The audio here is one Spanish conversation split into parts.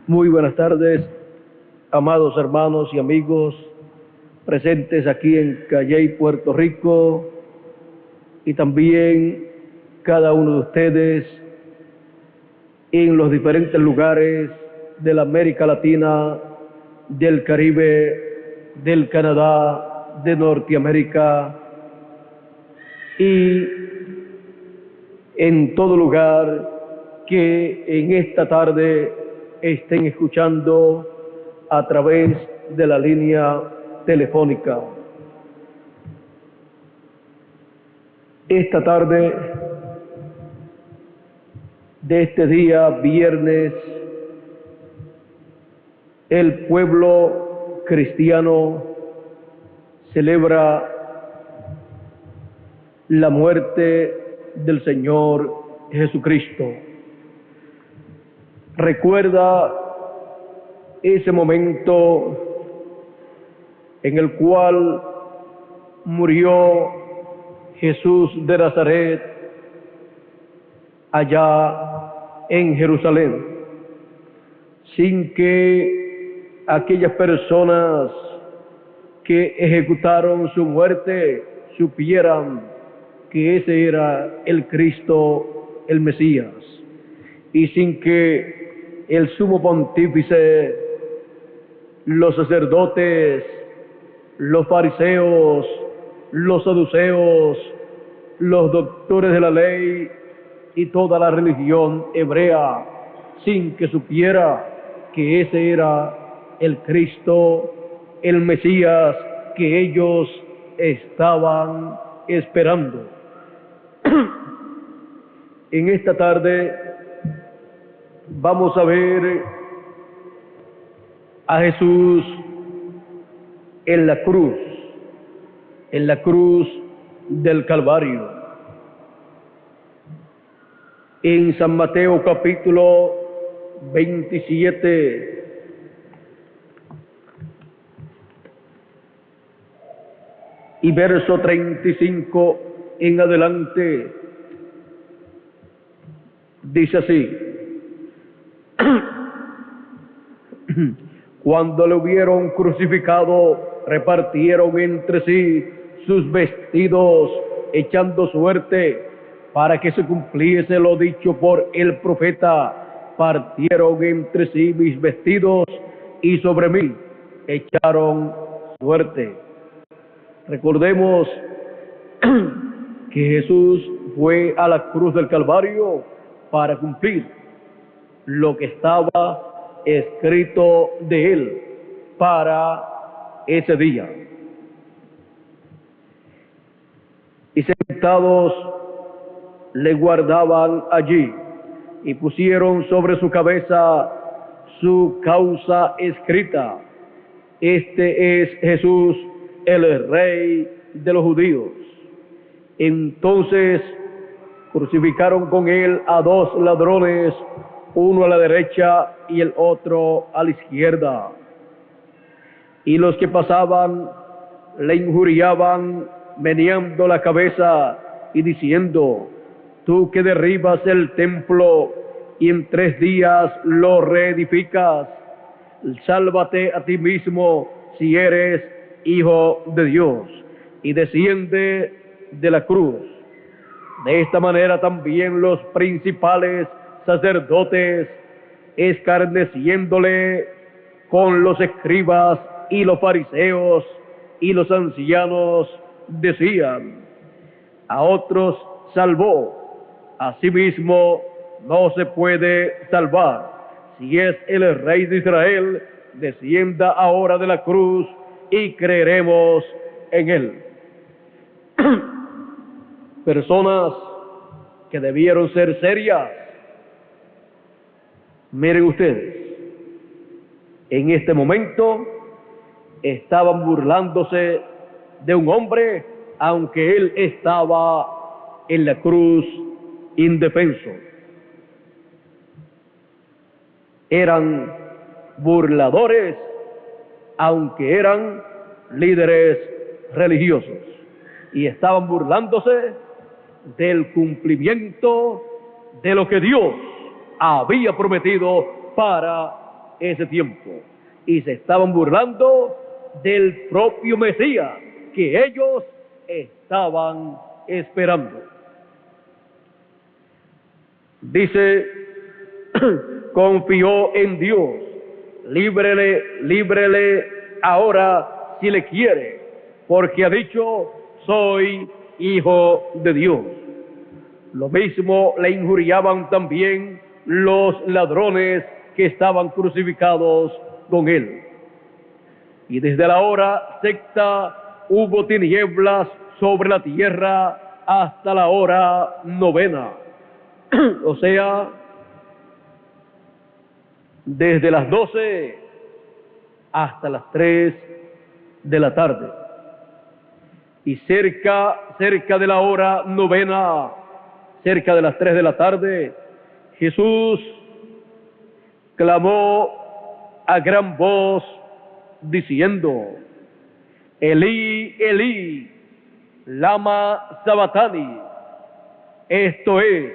Muy buenas tardes, amados hermanos y amigos presentes aquí en Calley, Puerto Rico, y también cada uno de ustedes en los diferentes lugares de la América Latina, del Caribe, del Canadá, de Norteamérica y en todo lugar que en esta tarde estén escuchando a través de la línea telefónica. Esta tarde de este día, viernes, el pueblo cristiano celebra la muerte del Señor Jesucristo. Recuerda ese momento en el cual murió Jesús de Nazaret allá en Jerusalén, sin que aquellas personas que ejecutaron su muerte supieran que ese era el Cristo, el Mesías, y sin que el sumo pontífice, los sacerdotes, los fariseos, los saduceos, los doctores de la ley y toda la religión hebrea, sin que supiera que ese era el Cristo, el Mesías que ellos estaban esperando. En esta tarde vamos a ver a Jesús en la cruz del Calvario. En San Mateo capítulo 27, y verso 35 en adelante, dice así: Cuando le hubieron crucificado, repartieron entre sí sus vestidos, echando suerte para que se cumpliese lo dicho por el profeta: partieron entre sí mis vestidos y sobre mí echaron suerte. Recordemos que Jesús fue a la cruz del Calvario para cumplir lo que estaba escrito de él para ese día. Y sentados le guardaban allí y pusieron sobre su cabeza su causa escrita: Este es Jesús, el Rey de los judíos. Entonces crucificaron con él a dos ladrones, uno a la derecha y el otro a la izquierda. Y los que pasaban le injuriaban, meneando la cabeza y diciendo: Tú que derribas el templo y en 3 días lo reedificas, sálvate a ti mismo si eres Hijo de Dios, y desciende de la cruz. De esta manera también los principales sacerdotes, escarneciéndole con los escribas y los fariseos y los ancianos, decían: a otros salvó, a sí mismo no se puede salvar. Si es el Rey de Israel, descienda ahora de la cruz y creeremos en él. Personas que debieron ser serias. Miren ustedes, en este momento estaban burlándose de un hombre, aunque él estaba en la cruz indefenso. Eran burladores, aunque eran líderes religiosos, y estaban burlándose del cumplimiento de lo que Dios había prometido para ese tiempo. Y se estaban burlando del propio Mesías que ellos estaban esperando. Dice, confió en Dios, líbrele ahora si le quiere, porque ha dicho, soy hijo de Dios. Lo mismo le injuriaban también los ladrones que estaban crucificados con él. Y desde la hora sexta hubo tinieblas sobre la tierra hasta la hora novena. O sea, desde las 12 hasta las 3 de la tarde. Y cerca de la hora novena, cerca de las 3 de la tarde, Jesús clamó a gran voz diciendo, Elí, Elí, lama sabactani. Esto es,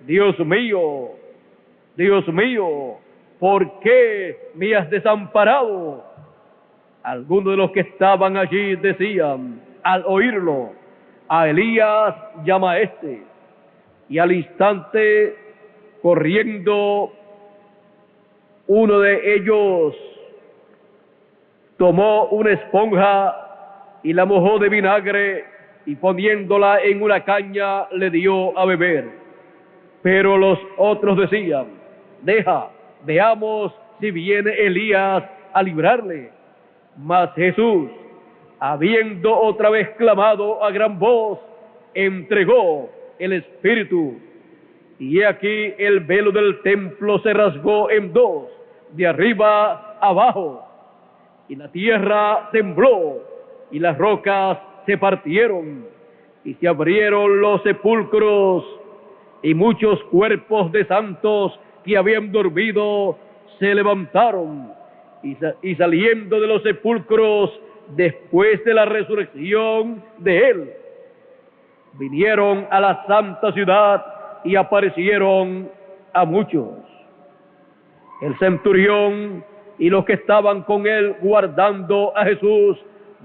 Dios mío, ¿por qué me has desamparado? Algunos de los que estaban allí decían, al oírlo, a Elías llama a este. Y al instante, corriendo, uno de ellos tomó una esponja y la mojó de vinagre y poniéndola en una caña le dio a beber. Pero los otros decían, veamos si viene Elías a librarle. Mas Jesús, habiendo otra vez clamado a gran voz, entregó el Espíritu. Y he aquí el velo del templo se rasgó en dos, de arriba abajo, y la tierra tembló, y las rocas se partieron, y se abrieron los sepulcros, y muchos cuerpos de santos que habían dormido se levantaron, y saliendo de los sepulcros después de la resurrección de él, vinieron a la santa ciudad y aparecieron a muchos. El centurión y los que estaban con él guardando a Jesús,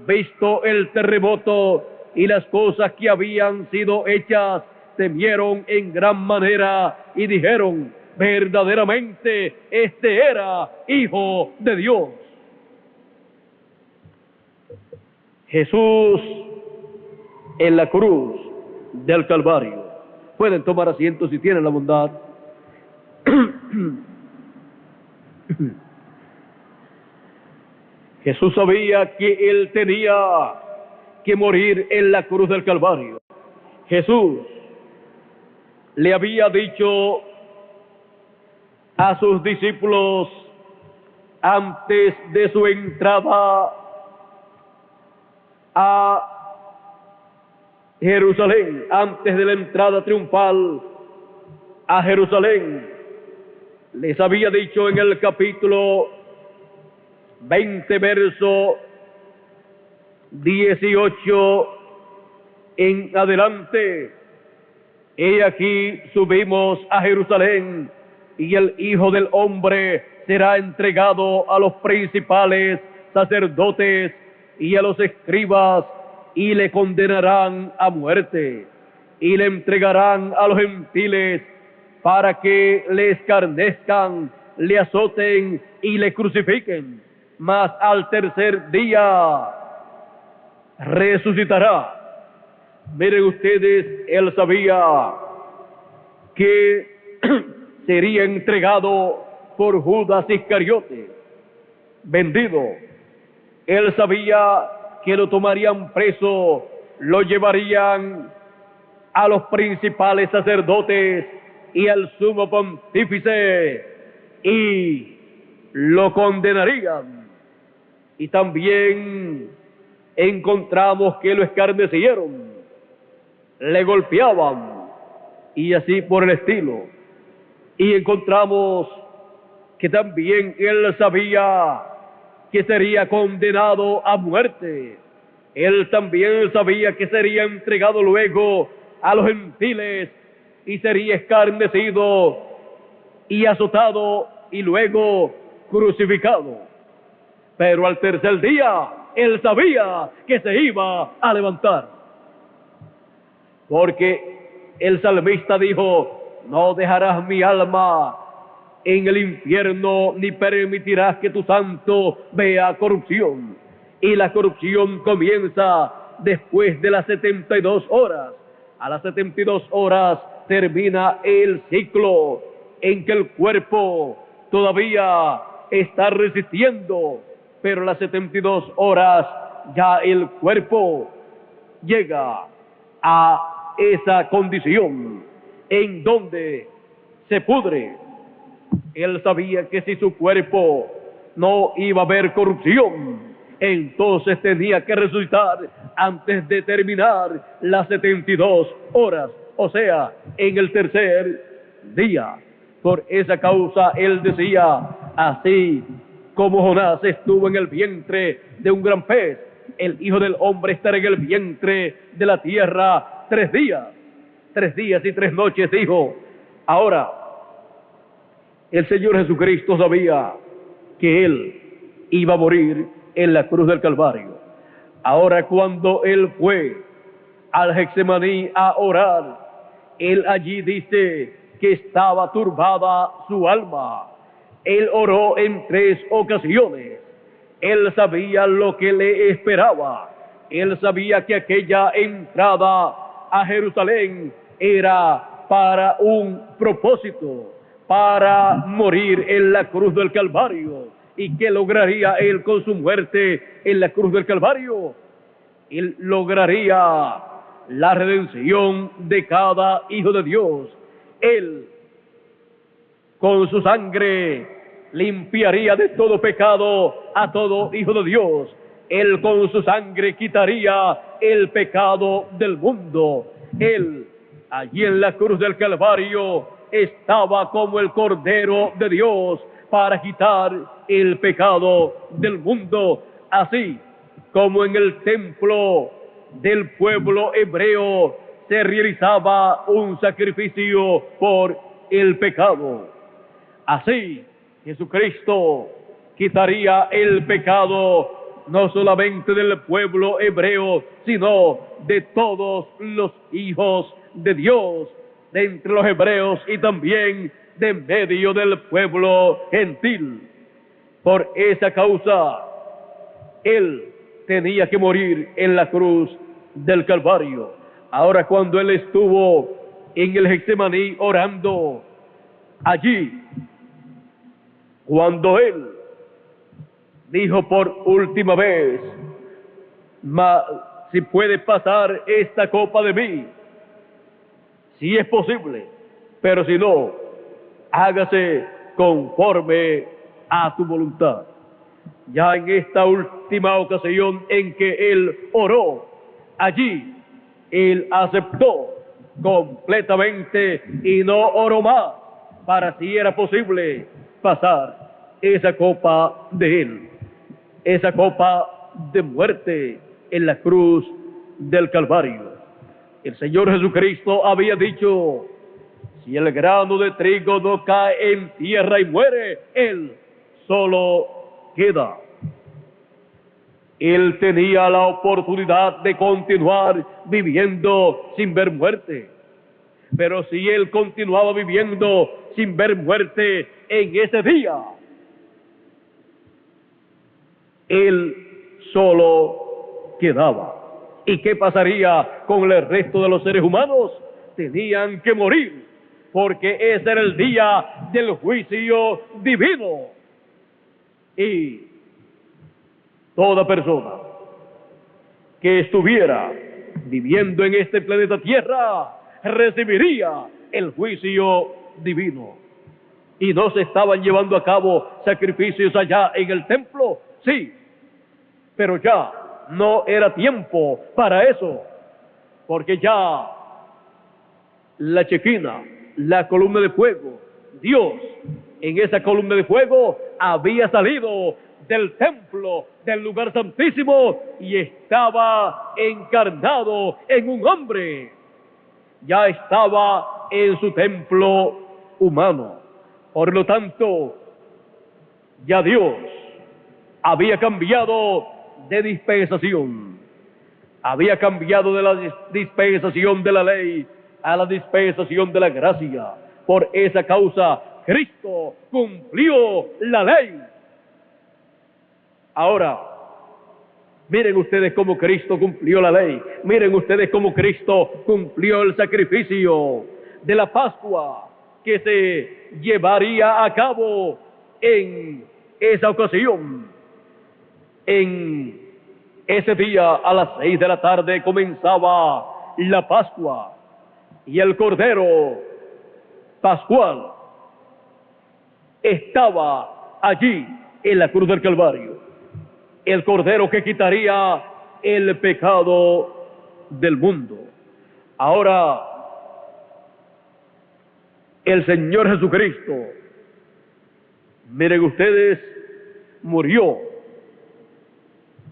visto el terremoto y las cosas que habían sido hechas, temieron en gran manera y dijeron, verdaderamente este era Hijo de Dios. Jesús en la cruz del Calvario. Pueden tomar asiento si tienen la bondad. Jesús sabía que él tenía que morir en la cruz del Calvario. Jesús le había dicho a sus discípulos antes de su entrada a Jerusalén, antes de la entrada triunfal a Jerusalén, les había dicho en el capítulo 20, verso 18 en adelante, he aquí subimos a Jerusalén, y el Hijo del Hombre será entregado a los principales sacerdotes y a los escribas, y le condenarán a muerte, y le entregarán a los gentiles para que le escarnezcan, le azoten y le crucifiquen, mas al tercer día resucitará. Miren ustedes, él sabía que sería entregado por Judas Iscariote, vendido. Él sabía que lo tomarían preso, lo llevarían a los principales sacerdotes y al sumo pontífice y lo condenarían. Y también encontramos que lo escarnecieron, le golpeaban y así por el estilo. Y encontramos que también él sabía que sería condenado a muerte. Él también sabía que sería entregado luego a los gentiles y sería escarnecido y azotado y luego crucificado. Pero al tercer día, él sabía que se iba a levantar. Porque el salmista dijo: no dejarás mi alma en el infierno, ni permitirás que tu santo vea corrupción. Y la corrupción comienza después de las 72 horas. A las 72 horas termina el ciclo en que el cuerpo todavía está resistiendo, pero a las 72 horas ya el cuerpo llega a esa condición en donde se pudre. Él sabía que si su cuerpo no iba a haber corrupción, entonces tenía que resucitar antes de terminar las 72 horas, o sea, en el tercer día. Por esa causa él decía: así como Jonás estuvo en el vientre de un gran pez, el Hijo del Hombre estará en el vientre de la tierra 3 días. 3 días y 3 noches, dijo. Ahora, el Señor Jesucristo sabía que Él iba a morir en la cruz del Calvario. Ahora, cuando Él fue al Getsemaní a orar, Él allí dice que estaba turbada su alma. Él oró en 3 ocasiones. Él sabía lo que le esperaba. Él sabía que aquella entrada a Jerusalén era para un propósito, para morir en la cruz del Calvario. ¿Y qué lograría Él con su muerte en la cruz del Calvario? Él lograría la redención de cada hijo de Dios. Él, con su sangre, limpiaría de todo pecado a todo hijo de Dios. Él con su sangre quitaría el pecado del mundo. Él, allí en la cruz del Calvario, estaba como el Cordero de Dios para quitar el pecado del mundo. Así como en el templo del pueblo hebreo se realizaba un sacrificio por el pecado, así Jesucristo quitaría el pecado no solamente del pueblo hebreo, sino de todos los hijos de Dios, de entre los hebreos y también de medio del pueblo gentil. Por esa causa, Él tenía que morir en la cruz del Calvario. Ahora, cuando Él estuvo en el Getsemaní orando, allí, cuando Él dijo por última vez: si puede pasar esta copa de mí, si es posible, pero si no, hágase conforme a tu voluntad. Ya en esta última ocasión en que Él oró, allí Él aceptó completamente y no oró más para, si era posible, pasar esa copa de Él, esa copa de muerte en la cruz del Calvario. El Señor Jesucristo había dicho: si el grano de trigo no cae en tierra y muere, él solo queda. Él tenía la oportunidad de continuar viviendo sin ver muerte. Pero si él continuaba viviendo sin ver muerte en ese día, él solo quedaba. ¿Y qué pasaría con el resto de los seres humanos? Tenían que morir, porque ese era el día del juicio divino. Y toda persona que estuviera viviendo en este planeta Tierra recibiría el juicio divino. Y no se estaban llevando a cabo sacrificios allá en el templo, sí, pero ya no era tiempo para eso, porque ya la Chequina, la columna de fuego, Dios en esa columna de fuego había salido del templo, del lugar santísimo, y estaba encarnado en un hombre. Ya estaba en su templo humano. Por lo tanto, Ya Dios había cambiado de dispensación. Había cambiado de la dispensación de la ley a la dispensación de la gracia. Por esa causa, Cristo cumplió la ley. Ahora, miren ustedes cómo Cristo cumplió la ley. Miren ustedes cómo Cristo cumplió el sacrificio de la Pascua que se llevaría a cabo en esa ocasión. En ese día, a las 6 de la tarde, comenzaba la Pascua, y el Cordero Pascual estaba allí en la cruz del Calvario. El Cordero que quitaría el pecado del mundo. Ahora, el Señor Jesucristo, miren ustedes, murió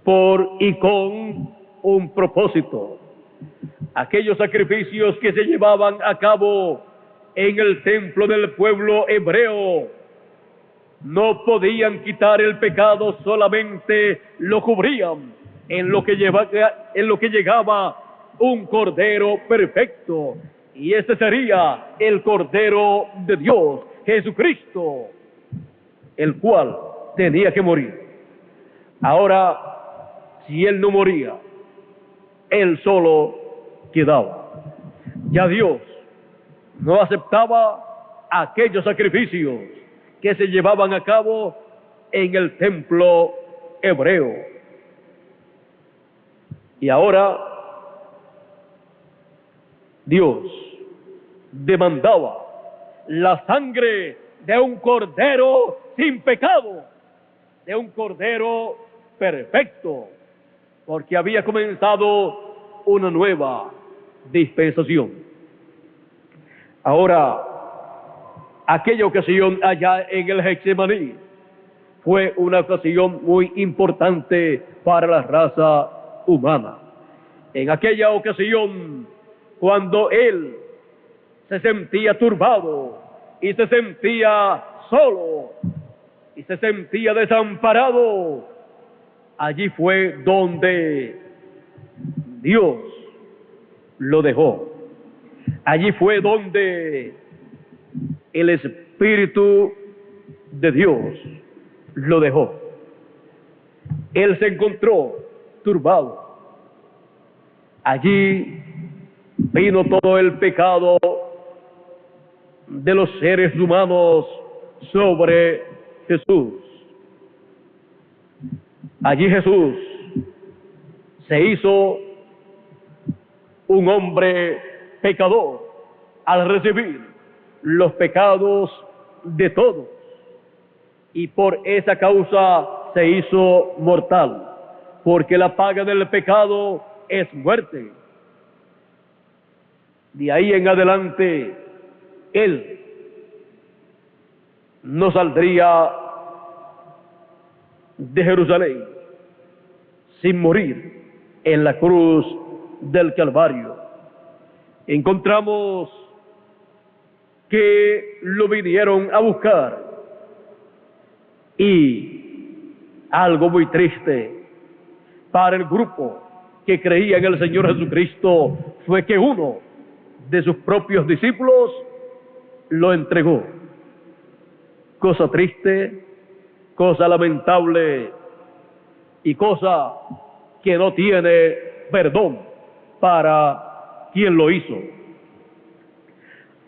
por y con un propósito. Aquellos sacrificios que se llevaban a cabo en el templo del pueblo hebreo no podían quitar el pecado, solamente lo cubrían. En lo que llegaba un Cordero perfecto, y este sería el Cordero de Dios, Jesucristo, el cual tenía que morir. Ahora, si Él no moría, Él solo quedaba. Ya Dios no aceptaba aquellos sacrificios que se llevaban a cabo en el templo hebreo. Y ahora Dios demandaba la sangre de un Cordero sin pecado, de un Cordero perfecto, porque había comenzado una nueva dispensación. Ahora, aquella ocasión allá en el Getsemaní fue una ocasión muy importante para la raza humana. En aquella ocasión, cuando Él se sentía turbado y se sentía solo y se sentía desamparado, allí fue donde Dios lo dejó. Allí fue donde el Espíritu de Dios lo dejó. Él se encontró turbado. Allí vino todo el pecado de los seres humanos sobre Jesús. Allí Jesús se hizo un hombre pecador al recibir los pecados de todos, y por esa causa se hizo mortal, porque la paga del pecado es muerte. De ahí en adelante Él no saldría de Jerusalén sin morir en la cruz del Calvario. Encontramos que lo vinieron a buscar, y algo muy triste para el grupo que creía en el Señor Jesucristo fue que uno de sus propios discípulos lo entregó. Cosa triste, cosa lamentable y cosa que no tiene perdón para quien lo hizo.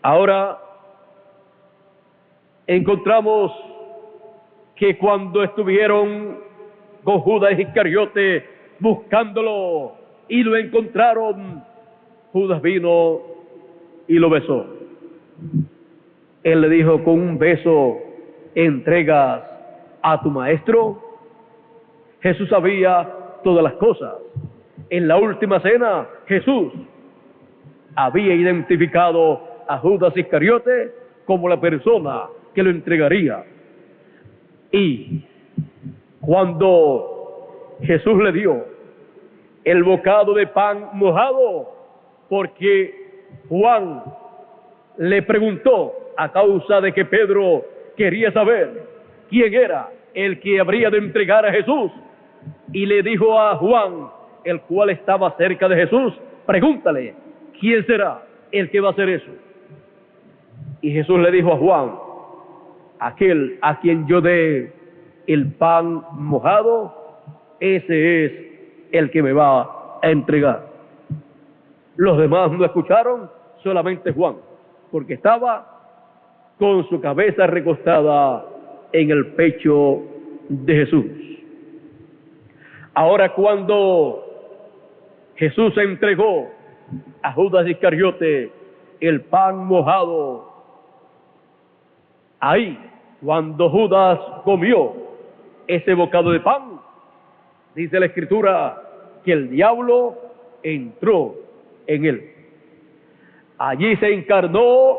Ahora encontramos que cuando estuvieron con Judas Iscariote buscándolo y lo encontraron, Judas vino y lo besó. Él le dijo: ¿con un beso entregas a tu maestro? Jesús sabía todas las cosas. En la última cena, Jesús había identificado a Judas Iscariote como la persona que lo entregaría. Y cuando Jesús le dio el bocado de pan mojado, porque Juan le preguntó, a causa de que Pedro quería saber quién era el que habría de entregar a Jesús. Y le dijo a Juan, el cual estaba cerca de Jesús, pregúntale, ¿quién será el que va a hacer eso? Y Jesús le dijo a Juan, aquel a quien yo dé el pan mojado, ese es el que me va a entregar. Los demás no escucharon, solamente Juan, porque estaba con su cabeza recostada en el pecho de Jesús. Ahora, cuando Jesús entregó a Judas Iscariote el pan mojado, ahí, cuando Judas comió ese bocado de pan, dice la Escritura que el diablo entró en él. Allí se encarnó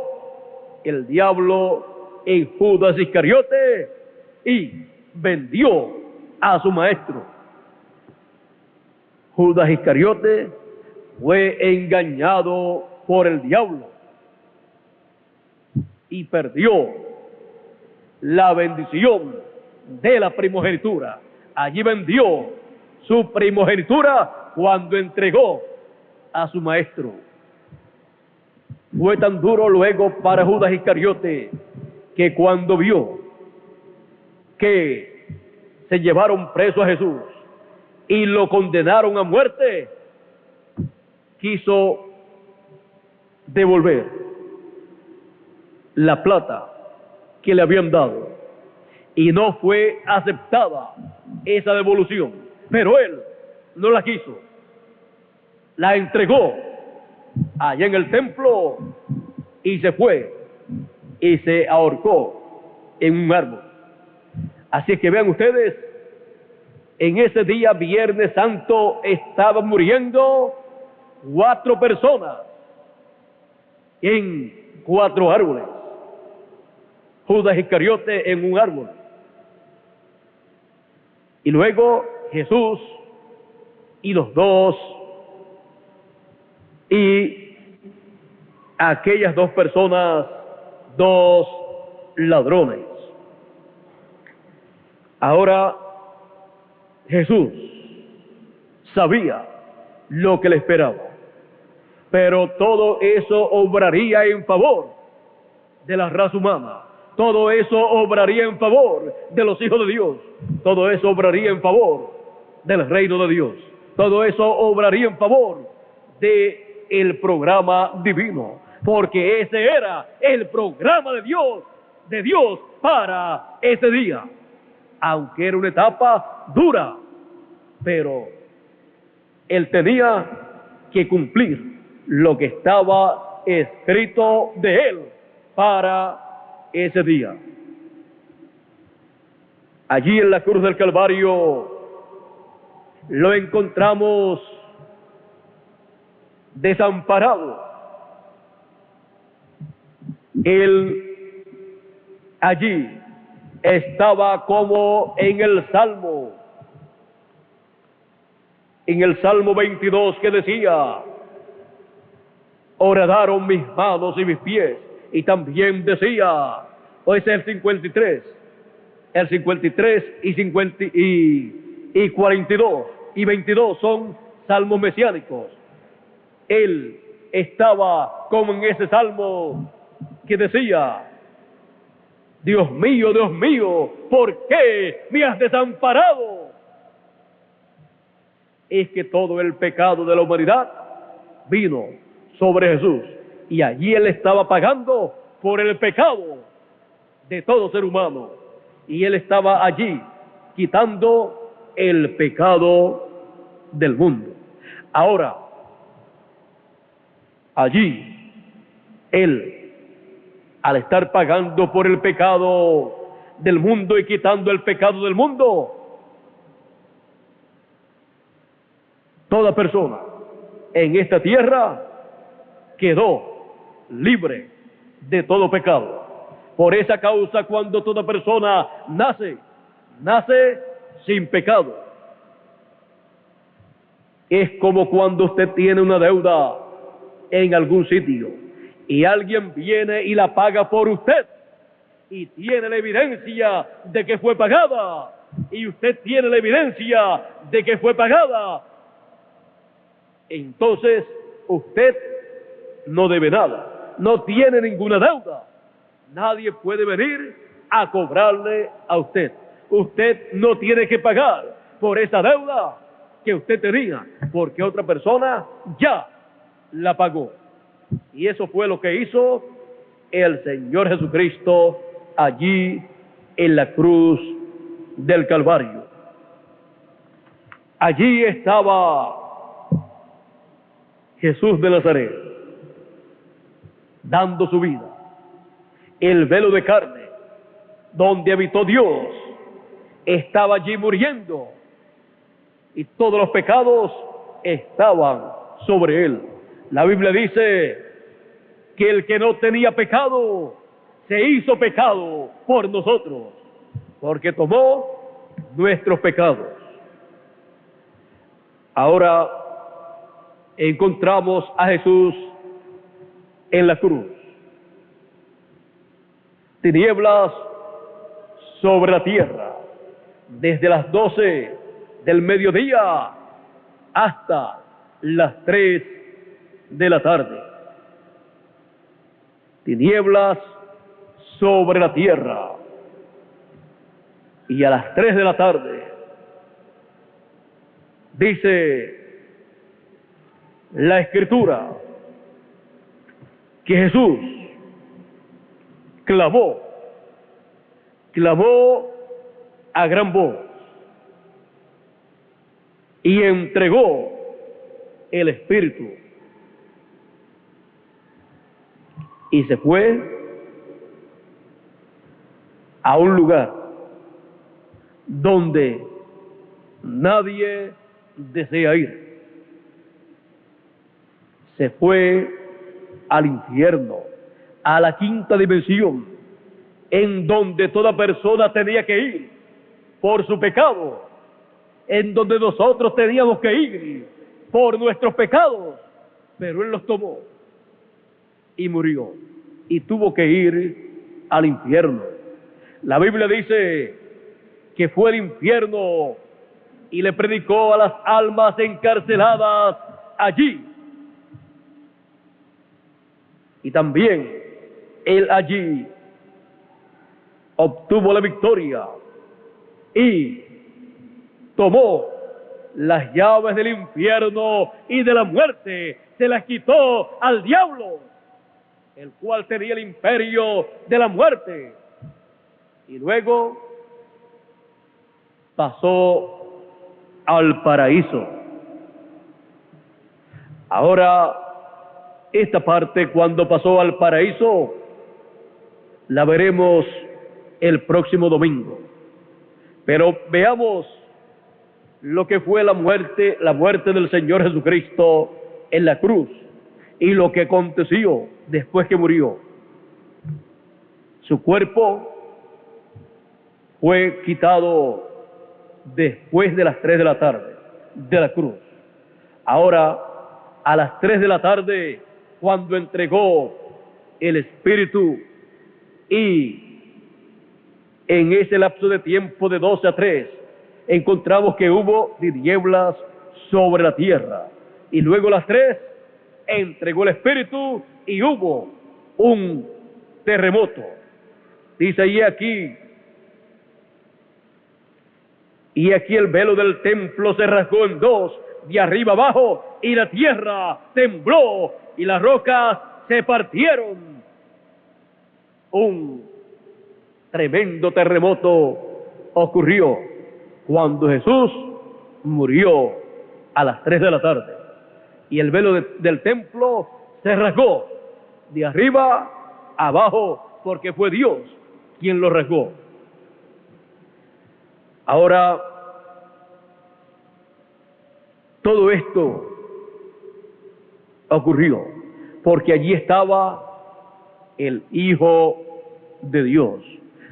el diablo en Judas Iscariote y vendió a su maestro. Judas Iscariote fue engañado por el diablo y perdió la bendición de la primogenitura. Allí vendió su primogenitura cuando entregó a su maestro. Fue tan duro luego para Judas Iscariote que cuando vio que se llevaron preso a Jesús y lo condenaron a muerte, quiso devolver la plata que le habían dado y no fue aceptada esa devolución, pero él no la quiso, la entregó allá en el templo y se fue y se ahorcó en un árbol. Así que vean ustedes, en ese día Viernes Santo estaban muriendo 4 personas en 4 árboles. Judas Iscariote en un árbol. Y luego Jesús y los 2 y aquellas 2 personas, 2 ladrones. Ahora Jesús sabía lo que le esperaba, pero todo eso obraría en favor de la raza humana. Todo eso obraría en favor de los hijos de Dios. Todo eso obraría en favor del reino de Dios. Todo eso obraría en favor de el programa divino, porque ese era el programa de Dios para ese día. Aunque era una etapa dura, pero él tenía que cumplir lo que estaba escrito de él para ese día. Allí en la cruz del Calvario lo encontramos desamparado. Él allí estaba como en el Salmo 22, que decía: horadaron mis manos y mis pies. Y también decía, o es el 53 y 42 y 22 son salmos mesiánicos. Él estaba como en ese salmo que decía: Dios mío, ¿por qué me has desamparado? Es que todo el pecado de la humanidad vino sobre Jesús, y allí él estaba pagando por el pecado de todo ser humano, y él estaba allí quitando el pecado del mundo. Ahora, allí él, al estar pagando por el pecado del mundo y quitando el pecado del mundo, toda persona en esta tierra quedó libre de todo pecado. Por esa causa, cuando toda persona nace sin pecado. Es como cuando usted tiene una deuda en algún sitio y alguien viene y la paga por usted, y tiene la evidencia de que fue pagada, y usted tiene la evidencia de que fue pagada, entonces usted no debe nada, no tiene ninguna deuda. Nadie puede venir a cobrarle a usted. Usted no tiene que pagar por esa deuda que usted tenía, porque otra persona ya la pagó. Y eso fue lo que hizo el Señor Jesucristo allí en la cruz del Calvario. Allí estaba Jesús de Nazaret, dando su vida. El velo de carne, donde habitó Dios, estaba allí muriendo, y todos los pecados estaban sobre él. La Biblia dice que el que no tenía pecado se hizo pecado por nosotros, porque tomó nuestros pecados. Ahora encontramos a Jesús en la cruz. Tinieblas sobre la tierra, desde las 12 del mediodía hasta las 3 de la tarde. Tinieblas sobre la tierra. Y a las 3 de la tarde, dice la Escritura, que Jesús clamó a gran voz y entregó el Espíritu. Y se fue a un lugar donde nadie desea ir. Se fue al infierno, a la quinta dimensión, en donde toda persona tenía que ir por su pecado, en donde nosotros teníamos que ir por nuestros pecados, pero Él los tomó y murió, y tuvo que ir al infierno. La Biblia dice que fue al infierno y le predicó a las almas encarceladas allí. Y también Él allí obtuvo la victoria y tomó las llaves del infierno y de la muerte, se las quitó al diablo, el cual tenía el imperio de la muerte, y luego pasó al paraíso. Ahora, esta parte, cuando pasó al paraíso, la veremos el próximo domingo. Pero veamos lo que fue la muerte del Señor Jesucristo en la cruz y lo que aconteció después que murió. Su cuerpo fue quitado después de las 3 de la tarde de la cruz. Ahora, a las 3 de la tarde, cuando entregó el Espíritu, y en ese lapso de tiempo de 12 a 3, encontramos que hubo tinieblas sobre la tierra, y luego a las 3 entregó el Espíritu y hubo un terremoto. Dice ahí aquí, y aquí el velo del templo se rasgó en dos, de arriba abajo, y la tierra tembló y las rocas se partieron. Un tremendo terremoto ocurrió cuando Jesús murió a las 3 de la tarde, y el velo del templo se rasgó de arriba abajo, porque fue Dios quien lo rasgó. Ahora, todo esto ocurrió porque allí estaba el Hijo de Dios,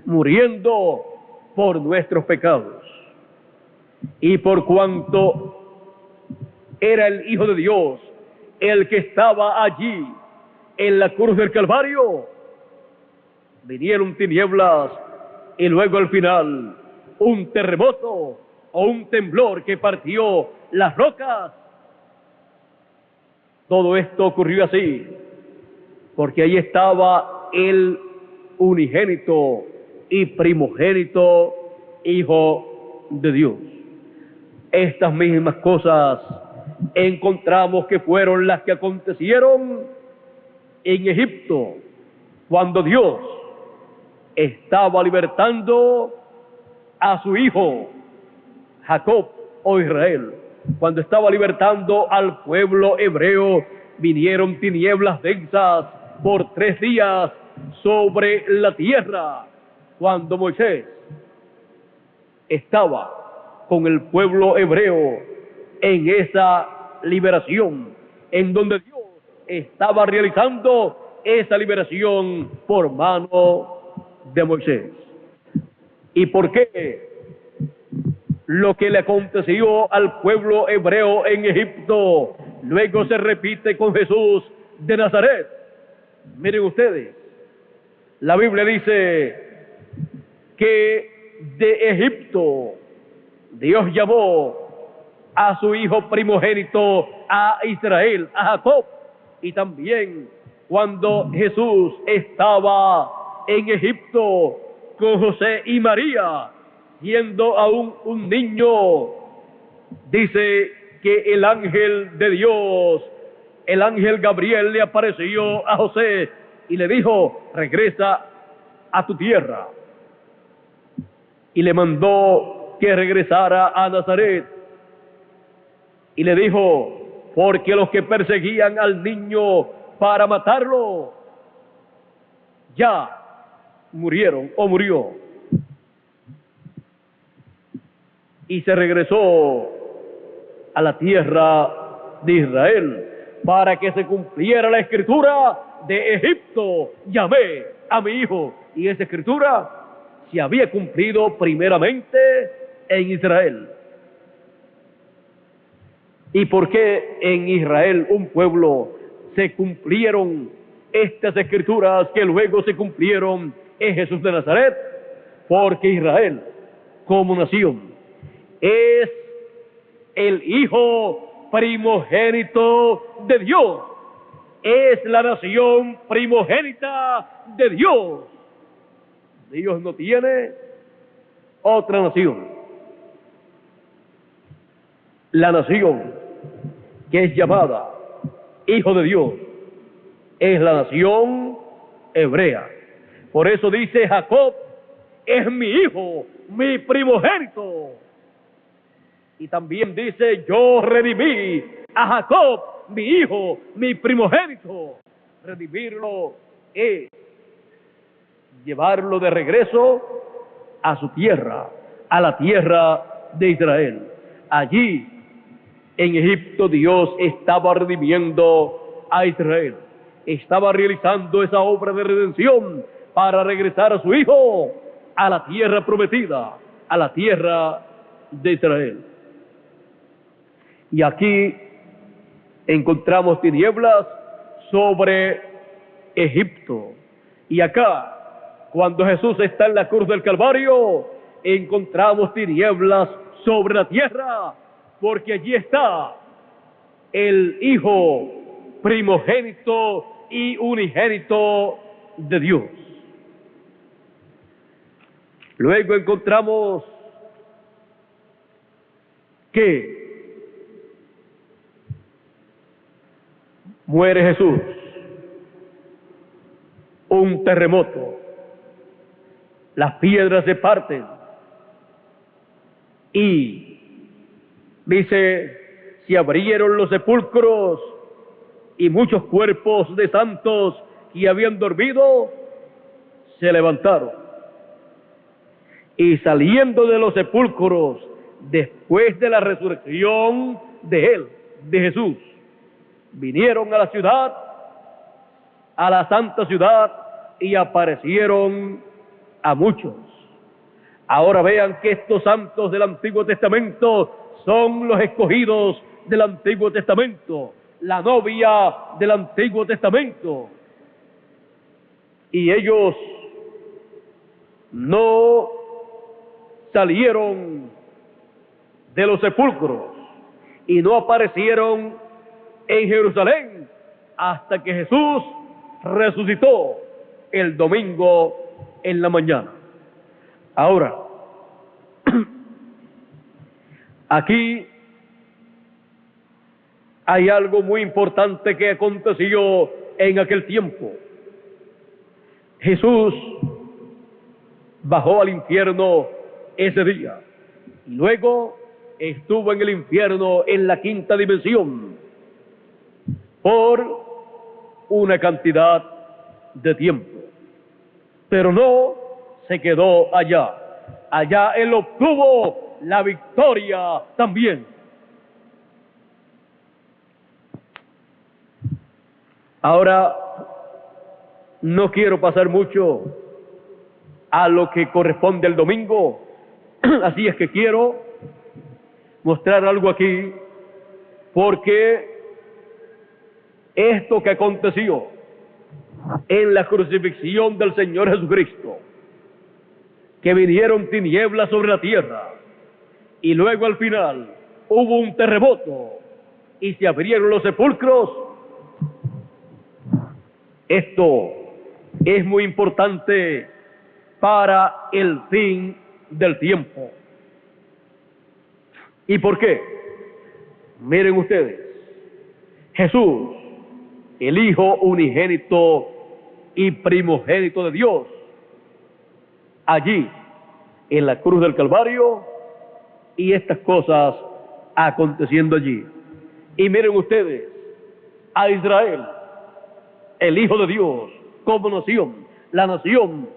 muriendo por nuestros pecados. Y por cuanto era el Hijo de Dios el que estaba allí en la cruz del Calvario, vinieron tinieblas y luego al final un terremoto o un temblor que partió las rocas. Todo esto ocurrió así, porque ahí estaba el unigénito y primogénito Hijo de Dios. Estas mismas cosas encontramos que fueron las que acontecieron en Egipto, cuando Dios estaba libertando a su hijo Jacob o Israel. Cuando estaba libertando al pueblo hebreo, vinieron tinieblas densas por 3 días sobre la tierra. Cuando Moisés estaba con el pueblo hebreo en esa liberación, en donde Dios estaba realizando esa liberación por mano de Moisés. ¿Y por qué lo que le aconteció al pueblo hebreo en Egipto luego se repite con Jesús de Nazaret? Miren ustedes, la Biblia dice que de Egipto Dios llamó a su hijo primogénito, a Israel, a Jacob. Y también cuando Jesús estaba en Egipto con José y María, siendo aún un niño, dice que el ángel de Dios, el ángel Gabriel, le apareció a José y le dijo: regresa a tu tierra. Y le mandó que regresara a Nazaret. Y le dijo: porque los que perseguían al niño para matarlo ya murieron o murió. Y se regresó a la tierra de Israel para que se cumpliera la escritura: de Egipto llamé a mi hijo. Y esa escritura se había cumplido primeramente en Israel. ¿Y por qué en Israel, un pueblo, se cumplieron estas escrituras que luego se cumplieron en Jesús de Nazaret? Porque Israel, como nación, es el hijo primogénito de Dios. Es la nación primogénita de Dios. Dios no tiene otra nación. La nación que es llamada hijo de Dios es la nación hebrea. Por eso dice: Jacob es mi hijo, mi primogénito. Y también dice: yo redimí a Jacob, mi hijo, mi primogénito. Redimirlo es llevarlo de regreso a su tierra, a la tierra de Israel. Allí en Egipto Dios estaba redimiendo a Israel, estaba realizando esa obra de redención para regresar a su hijo a la tierra prometida, a la tierra de Israel. Y aquí encontramos tinieblas sobre Egipto. Y acá, cuando Jesús está en la cruz del Calvario, encontramos tinieblas sobre la tierra, porque allí está el Hijo primogénito y unigénito de Dios. Luego encontramos que muere Jesús, un terremoto, las piedras se parten y dice: se abrieron los sepulcros y muchos cuerpos de santos que habían dormido se levantaron. Y saliendo de los sepulcros, después de la resurrección de él, de Jesús, vinieron a la ciudad, a la santa ciudad, y aparecieron a muchos. Ahora vean que estos santos del Antiguo Testamento son los escogidos del Antiguo Testamento, la novia del Antiguo Testamento. Y ellos no salieron de los sepulcros y no aparecieron en Jerusalén hasta que Jesús resucitó el domingo en la mañana. Ahora, aquí hay algo muy importante que aconteció en aquel tiempo. Jesús bajó al infierno ese día y luego estuvo en el infierno en la quinta dimensión por una cantidad de tiempo, pero no se quedó allá. Allá él obtuvo la victoria también. Ahora, no quiero pasar mucho a lo que corresponde al domingo, así es que quiero mostrar algo aquí, porque esto que aconteció en la crucifixión del Señor Jesucristo, que vinieron tinieblas sobre la tierra, y luego al final hubo un terremoto y se abrieron los sepulcros. Esto es muy importante para el fin del tiempo. ¿Y por qué? Miren ustedes, Jesús, el Hijo unigénito y primogénito de Dios, allí en la cruz del Calvario, y estas cosas aconteciendo allí. Y miren ustedes a Israel, el Hijo de Dios, como nación, la nación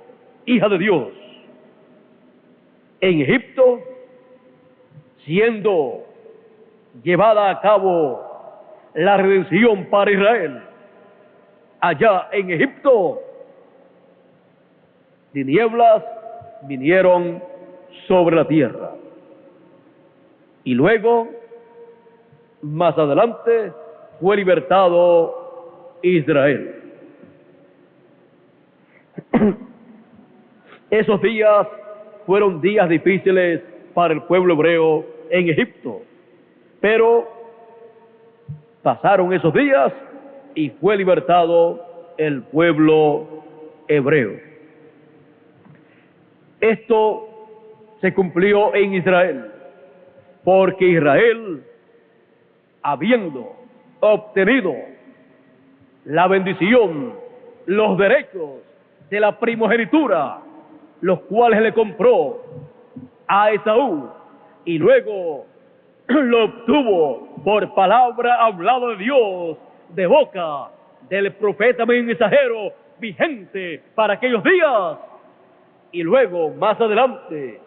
hija de Dios, en Egipto, siendo llevada a cabo la redención para Israel. Allá en Egipto, tinieblas vinieron sobre la tierra. Y luego, más adelante, fue libertado Israel. Esos días fueron días difíciles para el pueblo hebreo en Egipto, pero pasaron esos días y fue libertado el pueblo hebreo. Esto se cumplió en Israel, porque Israel, habiendo obtenido la bendición, los derechos de la primogenitura, los cuales le compró a Esaú, y luego lo obtuvo por palabra hablada de Dios, de boca del profeta mensajero vigente para aquellos días. Y luego, más adelante,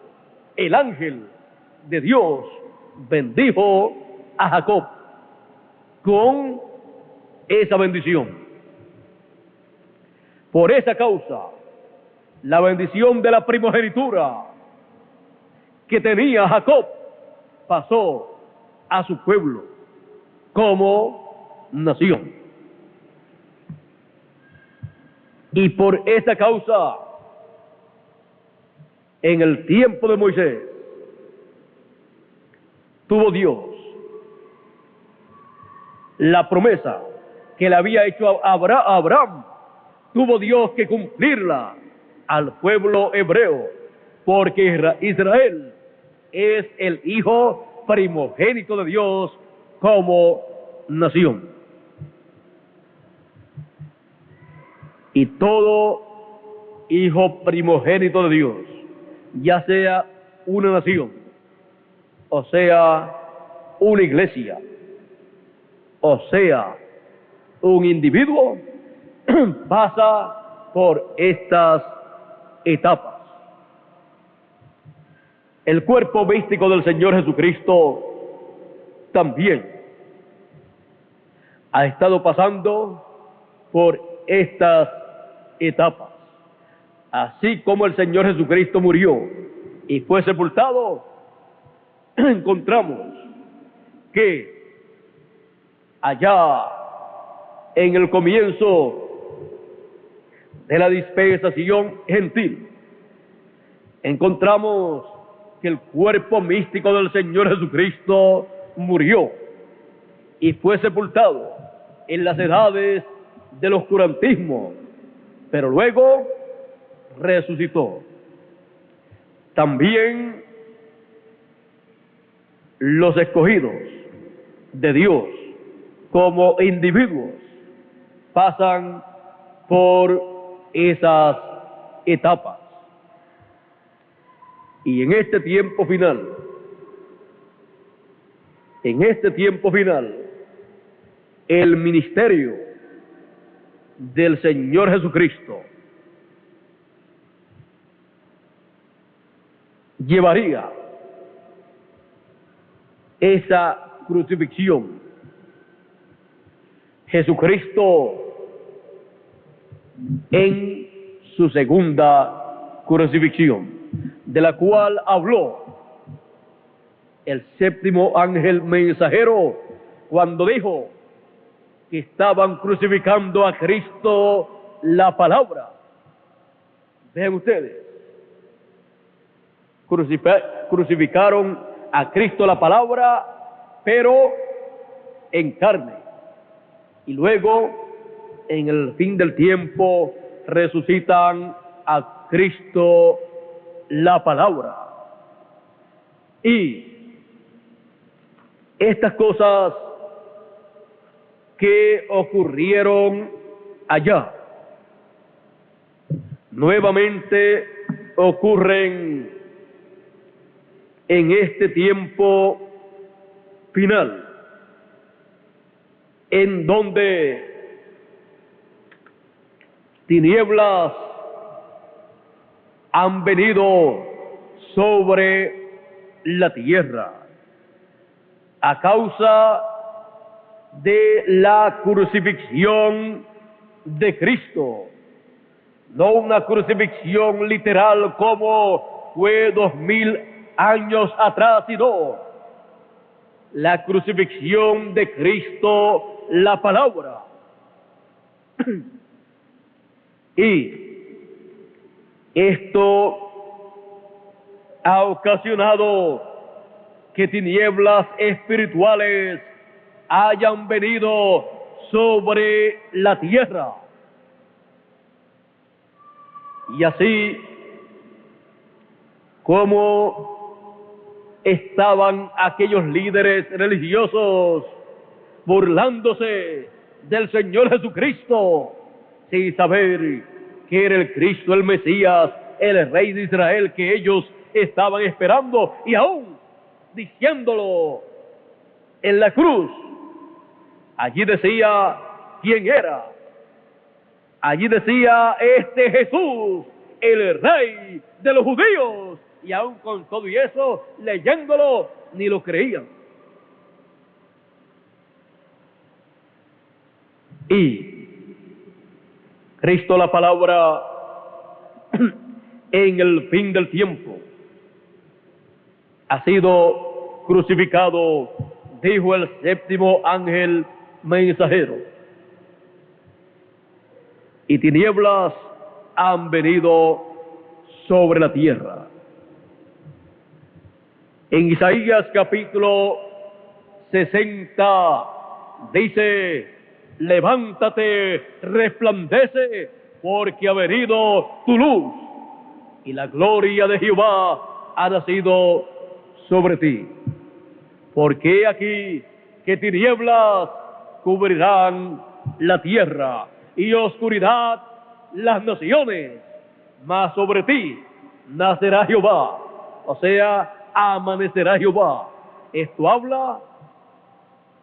el ángel de Dios bendijo a Jacob con esa bendición. Por esa causa, la bendición de la primogenitura que tenía Jacob pasó a su pueblo como nación. Y por esa causa, en el tiempo de Moisés, tuvo Dios la promesa que le había hecho a Abraham, tuvo Dios que cumplirla al pueblo hebreo, porque Israel es el hijo primogénito de Dios como nación. Y todo hijo primogénito de Dios, ya sea una nación, o sea una iglesia, o sea un individuo, pasa por estas etapas. El cuerpo místico del Señor Jesucristo también ha estado pasando por estas etapas. Así como el Señor Jesucristo murió y fue sepultado, encontramos que allá en el comienzo de la dispensación gentil, encontramos que el cuerpo místico del Señor Jesucristo murió y fue sepultado en las edades del oscurantismo, pero luego resucitó. También los escogidos de Dios como individuos pasan por esas etapas. Y en este tiempo final, el ministerio del Señor Jesucristo llevaría esa crucifixión. Jesucristo en su segunda crucifixión, de la cual habló el séptimo ángel mensajero cuando dijo que estaban crucificando a Cristo la palabra. Vean ustedes, crucificaron a Cristo la palabra, pero en carne. Y luego, en el fin del tiempo, resucitan a Cristo la palabra. Y estas cosas que ocurrieron allá, nuevamente ocurren en este tiempo final, en donde tinieblas han venido sobre la tierra a causa de la crucifixión de Cristo. No una crucifixión literal como fue 2000 años atrás, sino la crucifixión de Cristo, la palabra. Y esto ha ocasionado que tinieblas espirituales hayan venido sobre la tierra. Y así como estaban aquellos líderes religiosos burlándose del Señor Jesucristo, sin saber que era el Cristo, el Mesías, el Rey de Israel que ellos estaban esperando, y aún diciéndolo en la cruz, allí decía quién era. Allí decía: este Jesús, el Rey de los judíos. Y aún con todo y eso, leyéndolo, ni lo creían. Y Cristo, la palabra, en el fin del tiempo, ha sido crucificado, dijo el séptimo ángel mensajero. Y tinieblas han venido sobre la tierra. En Isaías capítulo 60 dice: levántate, resplandece, porque ha venido tu luz, y la gloria de Jehová ha nacido sobre ti. Porque aquí que tinieblas cubrirán la tierra, y oscuridad las naciones, mas sobre ti nacerá Jehová, o sea, amanecerá Jehová. Esto habla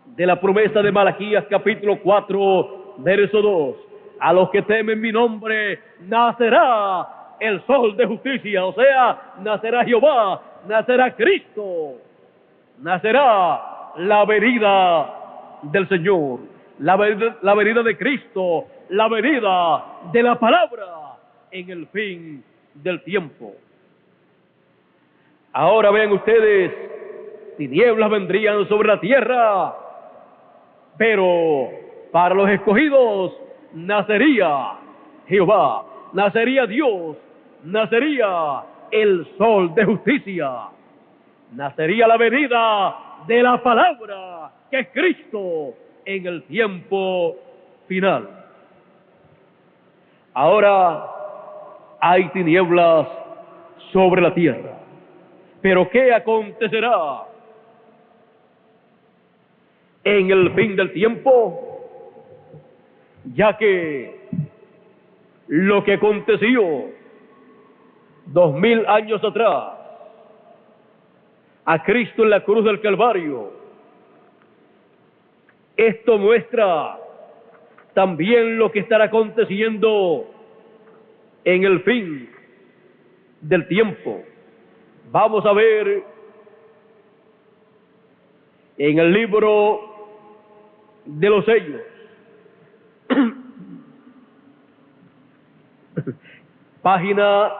de la promesa de Malaquías capítulo 4, verso 2. A los que temen mi nombre nacerá el sol de justicia, o sea, nacerá Jehová, nacerá Cristo, nacerá la venida del Señor, la venida de Cristo, la venida de la palabra en el fin del tiempo. Ahora vean ustedes, tinieblas vendrían sobre la tierra, pero para los escogidos nacería Jehová, nacería Dios, nacería el sol de justicia. Nacería la venida de la palabra, que es Cristo, en el tiempo final. Ahora hay tinieblas sobre la tierra. Pero ¿qué acontecerá en el fin del tiempo? Ya que lo que aconteció 2000 años atrás a Cristo en la cruz del Calvario, esto muestra también lo que estará aconteciendo en el fin del tiempo. Vamos a ver en el libro de los sellos, página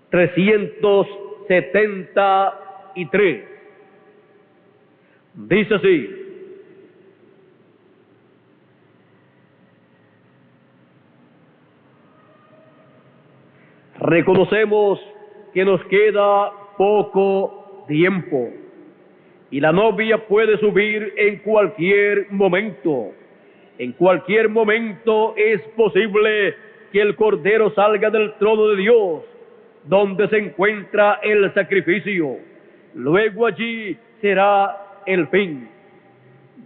373. Dice así: reconocemos que nos queda poco tiempo y la novia puede subir en cualquier momento. En cualquier momento es posible que el Cordero salga del trono de Dios, donde se encuentra el sacrificio. Luego allí será el fin.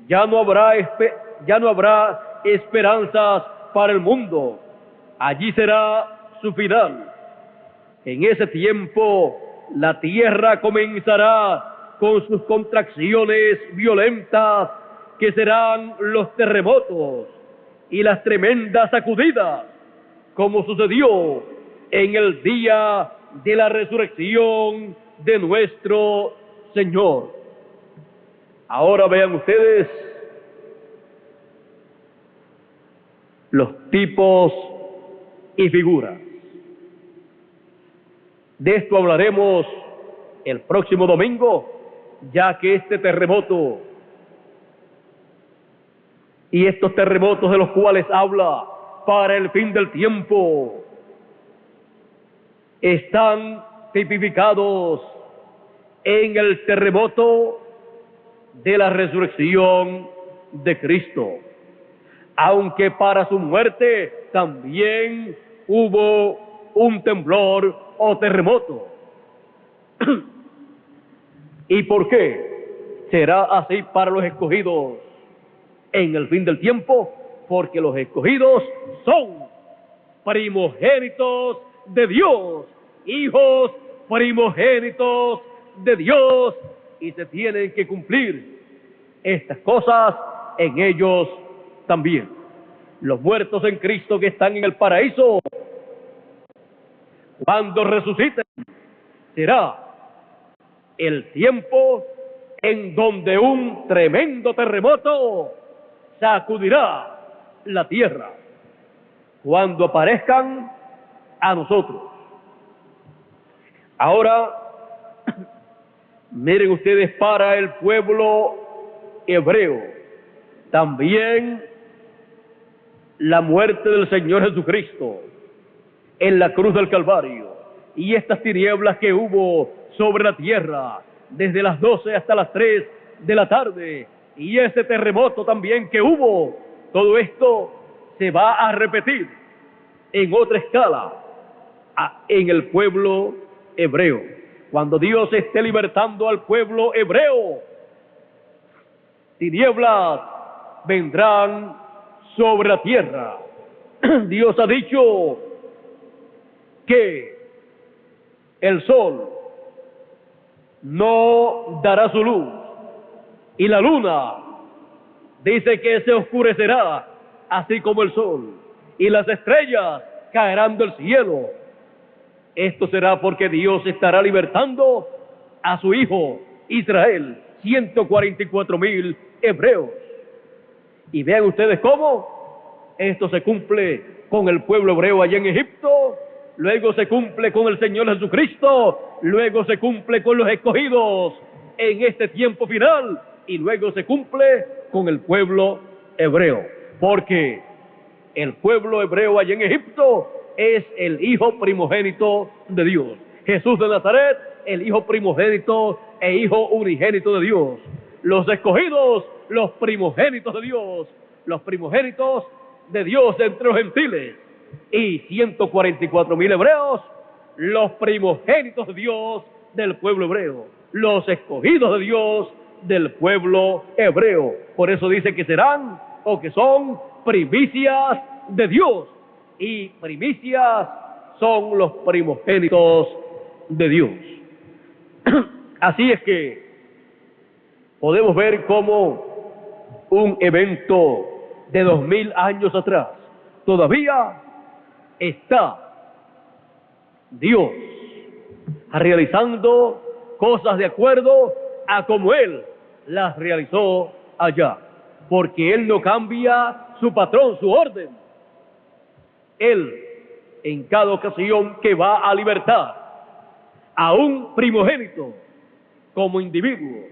Ya no habrá esperanzas para el mundo. Allí será su final. En ese tiempo la tierra comenzará con sus contracciones violentas, que serán los terremotos y las tremendas sacudidas, como sucedió en el día de la resurrección de nuestro Señor. Ahora vean ustedes los tipos y figuras. De esto hablaremos el próximo domingo, ya que este terremoto y estos terremotos de los cuales habla para el fin del tiempo están tipificados en el terremoto de la resurrección de Cristo, aunque para su muerte también hubo un temblor o terremoto. ¿Y por qué será así para los escogidos en el fin del tiempo? Porque los escogidos son primogénitos de Dios, hijos primogénitos de Dios, y se tienen que cumplir estas cosas en ellos también. Los muertos en Cristo que están en el paraíso, cuando resuciten, será el tiempo en donde un tremendo terremoto sacudirá la tierra, cuando aparezcan a nosotros. Ahora, miren ustedes, para el pueblo hebreo, también la muerte del Señor Jesucristo en la cruz del Calvario, y estas tinieblas que hubo sobre la tierra desde las 12 hasta las 3 de la tarde, y ese terremoto también que hubo, todo esto se va a repetir en otra escala en el pueblo hebreo. Cuando Dios esté libertando al pueblo hebreo, tinieblas vendrán sobre la tierra. Dios ha dicho que el sol no dará su luz y la luna dice que se oscurecerá así como el sol, y las estrellas caerán del cielo. Esto será porque Dios estará libertando a su hijo Israel, 144,000 hebreos. Y vean ustedes cómo esto se cumple con el pueblo hebreo allá en Egipto, luego se cumple con el Señor Jesucristo, luego se cumple con los escogidos en este tiempo final, y luego se cumple con el pueblo hebreo, porque el pueblo hebreo allá en Egipto es el Hijo primogénito de Dios. Jesús de Nazaret, el Hijo primogénito e Hijo unigénito de Dios. Los escogidos, los primogénitos de Dios. Los primogénitos de Dios entre los gentiles. Y 144,000 hebreos, los primogénitos de Dios del pueblo hebreo. Los escogidos de Dios del pueblo hebreo. Por eso dice que serán o que son primicias de Dios. Y primicias son los primogénitos de Dios. Así es que podemos ver cómo un evento de 2000 años atrás todavía está Dios realizando cosas de acuerdo a como Él las realizó allá, porque Él no cambia su patrón, su orden. Él, en cada ocasión que va a libertar a un primogénito como individuo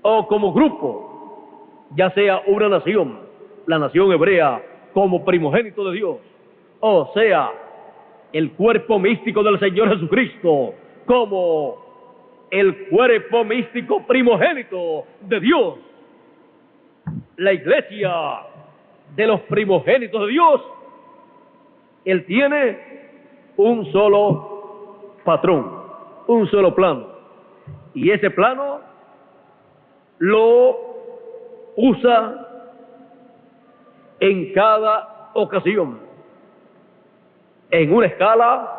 o como grupo, ya sea una nación, la nación hebrea como primogénito de Dios, o sea, el cuerpo místico del Señor Jesucristo como el cuerpo místico primogénito de Dios, la iglesia de los primogénitos de Dios, Él tiene un solo patrón, un solo plano, y ese plano lo usa en cada ocasión, en una escala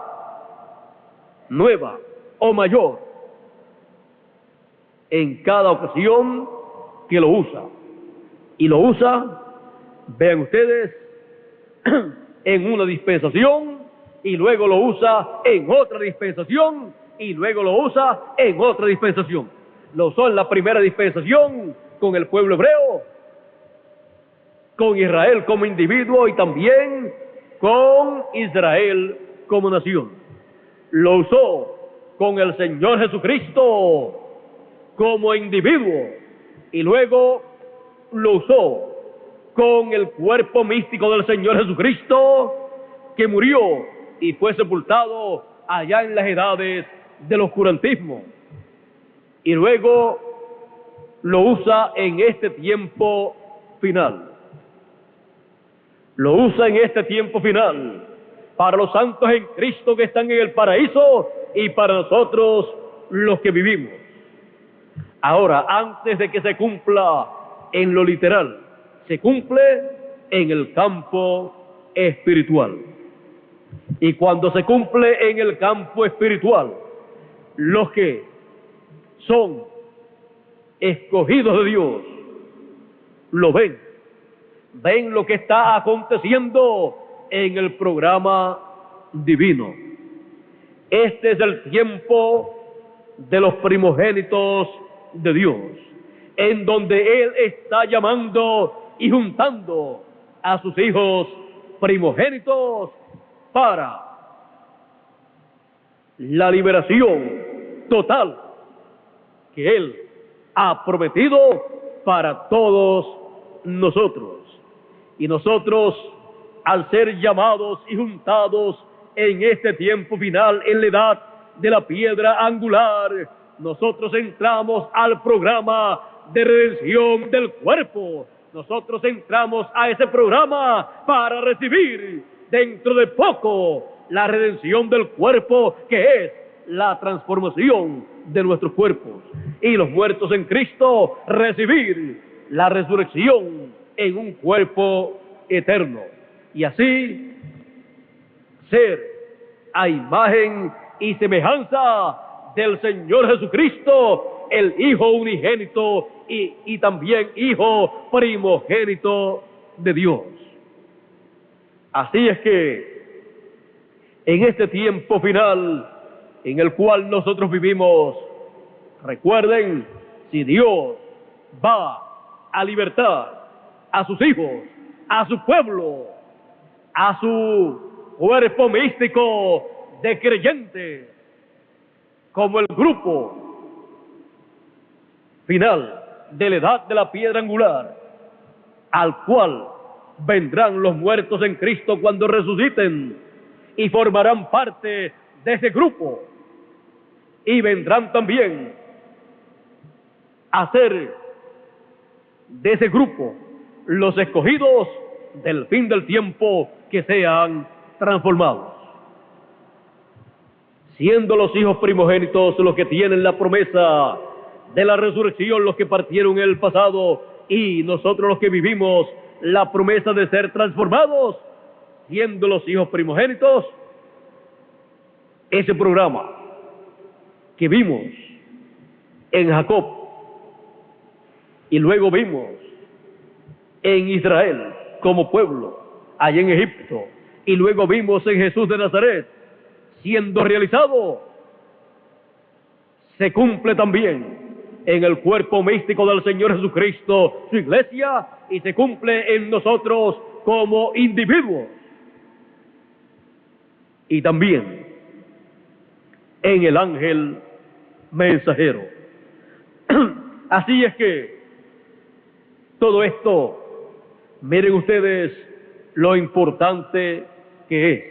nueva o mayor, en cada ocasión que lo usa. Y lo usa, vean ustedes, en una dispensación, y luego lo usa en otra dispensación, y luego lo usa en otra dispensación. Lo usó en la primera dispensación con el pueblo hebreo, con Israel como individuo y también con Israel como nación. Lo usó con el Señor Jesucristo como individuo y luego lo usó con el cuerpo místico del Señor Jesucristo, que murió y fue sepultado allá en las edades del oscurantismo, y luego lo usa en este tiempo final. Lo usa en este tiempo final para los santos en Cristo que están en el paraíso y para nosotros los que vivimos. Ahora, antes de que se cumpla en lo literal, se cumple en el campo espiritual. Y cuando se cumple en el campo espiritual, los que son escogidos de Dios lo ven lo que está aconteciendo en el programa divino. Este es el tiempo de los primogénitos de Dios, en donde Él está llamando y juntando a sus hijos primogénitos para la liberación total que Él ha prometido para todos nosotros. Y nosotros, al ser llamados y juntados en este tiempo final, en la edad de la piedra angular, nosotros entramos al programa de redención del cuerpo. Nosotros entramos a ese programa para recibir dentro de poco la redención del cuerpo, que es la transformación de nuestros cuerpos. Y los muertos en Cristo recibir la resurrección en un cuerpo eterno. Y así ser a imagen y semejanza del Señor Jesucristo, el Hijo unigénito y también Hijo primogénito de Dios. Así es que en este tiempo final en el cual nosotros vivimos, recuerden, si Dios va a libertar a sus hijos, a su pueblo, a su cuerpo místico de creyentes, como el grupo final de la edad de la piedra angular, al cual vendrán los muertos en Cristo cuando resuciten, y formarán parte de ese grupo y vendrán también a ser de ese grupo los escogidos del fin del tiempo que sean transformados, siendo los hijos primogénitos los que tienen la promesa de la resurrección, los que partieron en el pasado, y nosotros los que vivimos la promesa de ser transformados, siendo los hijos primogénitos. Ese programa que vimos en Jacob y luego vimos en Israel como pueblo, allá en Egipto, y luego vimos en Jesús de Nazaret siendo realizado, se cumple también en el cuerpo místico del Señor Jesucristo, su iglesia, y se cumple en nosotros como individuos, y también en el ángel mensajero. Así es que todo esto, miren ustedes lo importante que es.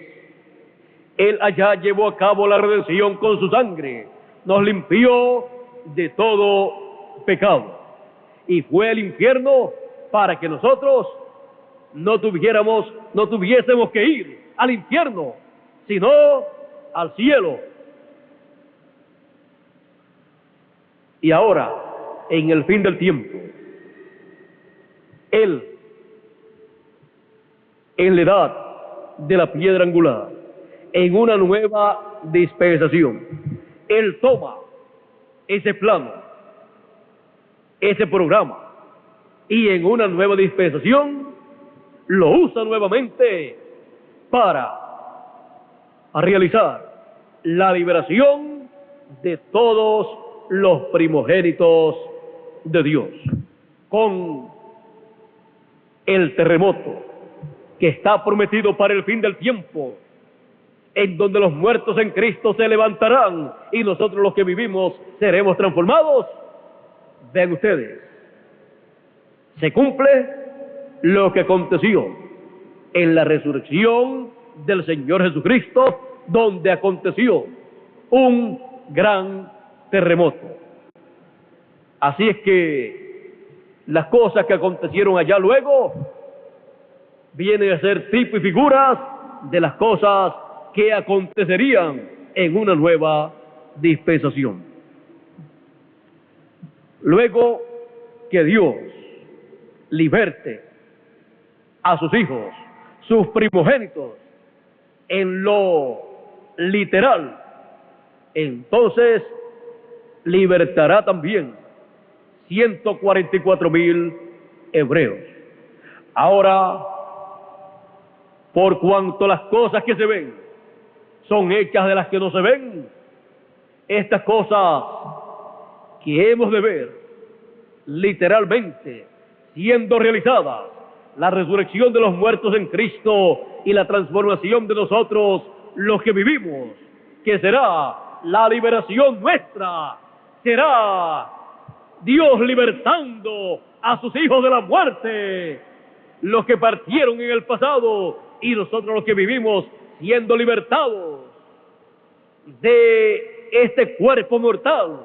Él allá llevó a cabo la redención con su sangre, nos limpió de todo pecado y fue al infierno para que nosotros no tuviésemos que ir al infierno, sino al cielo. Y ahora, en el fin del tiempo, Él, en la edad de la piedra angular, en una nueva dispensación, Él toma ese plano, ese programa, y en una nueva dispensación lo usa nuevamente para realizar la liberación de todos los primogénitos de Dios, con el terremoto que está prometido para el fin del tiempo, en donde los muertos en Cristo se levantarán y nosotros los que vivimos seremos transformados. Vean ustedes, se cumple lo que aconteció en la resurrección del Señor Jesucristo, donde aconteció un gran terremoto. Así es que las cosas que acontecieron allá luego vienen a ser tipo y figuras de las cosas que acontecerían en una nueva dispensación. Luego que Dios liberte a sus hijos, sus primogénitos, en lo literal, entonces libertará también 144,000 hebreos. Ahora, por cuanto las cosas que se ven son hechas de las que no se ven, estas cosas que hemos de ver literalmente siendo realizadas, la resurrección de los muertos en Cristo y la transformación de nosotros los que vivimos, que será la liberación nuestra, será Dios libertando a sus hijos de la muerte, los que partieron en el pasado, y nosotros los que vivimos siendo libertados de este cuerpo mortal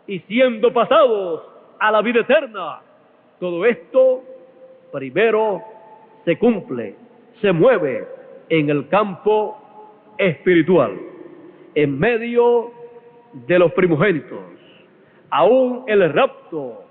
y siendo pasados a la vida eterna. Todo esto primero se cumple, se mueve en el campo espiritual, en medio de los primogénitos. Aún el rapto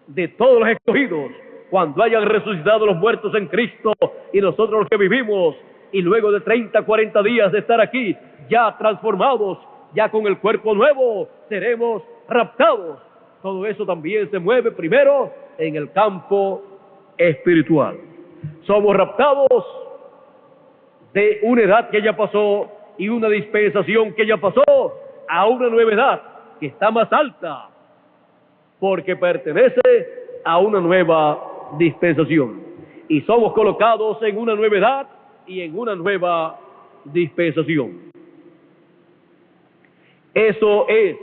de todos los escogidos, cuando hayan resucitado los muertos en Cristo, y nosotros los que vivimos, y luego de 30, 40 días de estar aquí, ya transformados, ya con el cuerpo nuevo, seremos raptados. Todo eso también se mueve primero en el campo espiritual. Somos raptados de una edad que ya pasó y una dispensación que ya pasó a una nueva edad que está más alta, porque pertenece a una nueva dispensación, y somos colocados en una nueva edad y en una nueva dispensación. Eso es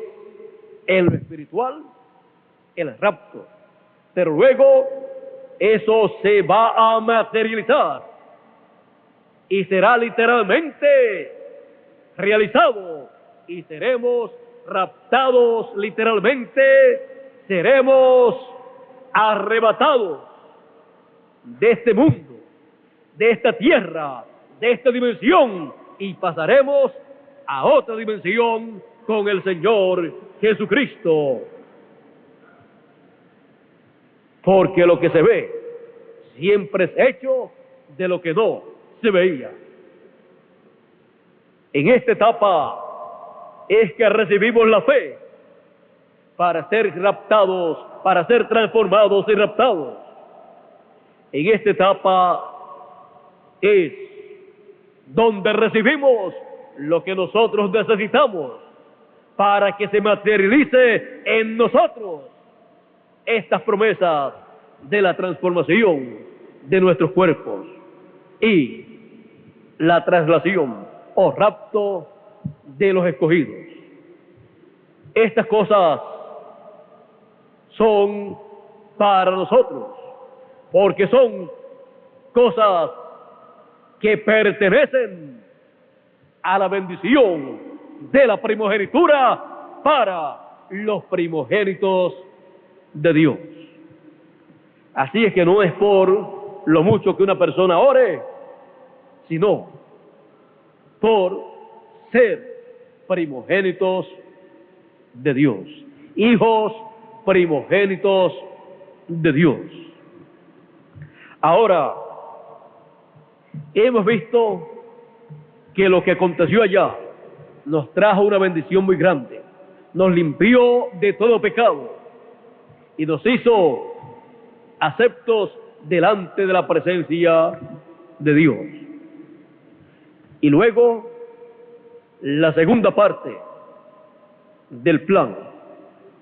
en lo espiritual, el rapto, pero luego eso se va a materializar y será literalmente realizado y seremos raptados literalmente, seremos arrebatados de este mundo, de esta tierra, de esta dimensión y pasaremos a otra dimensión con el Señor Jesucristo. Porque lo que se ve siempre es hecho de lo que no se veía. En esta etapa es que recibimos la fe para ser raptados, para ser transformados y raptados. En esta etapa es donde recibimos lo que nosotros necesitamos para que se materialice en nosotros estas promesas de la transformación de nuestros cuerpos y la traslación o rapto de los escogidos. Estas cosas son para nosotros, porque son cosas que pertenecen a la bendición de la primogenitura para los primogénitos de Dios. Así es que no es por lo mucho que una persona ore, sino por ser primogénitos de Dios, hijos primogénitos de Dios. Ahora, hemos visto que lo que aconteció allá nos trajo una bendición muy grande, nos limpió de todo pecado y nos hizo aceptos delante de la presencia de Dios. Y luego, la segunda parte del plan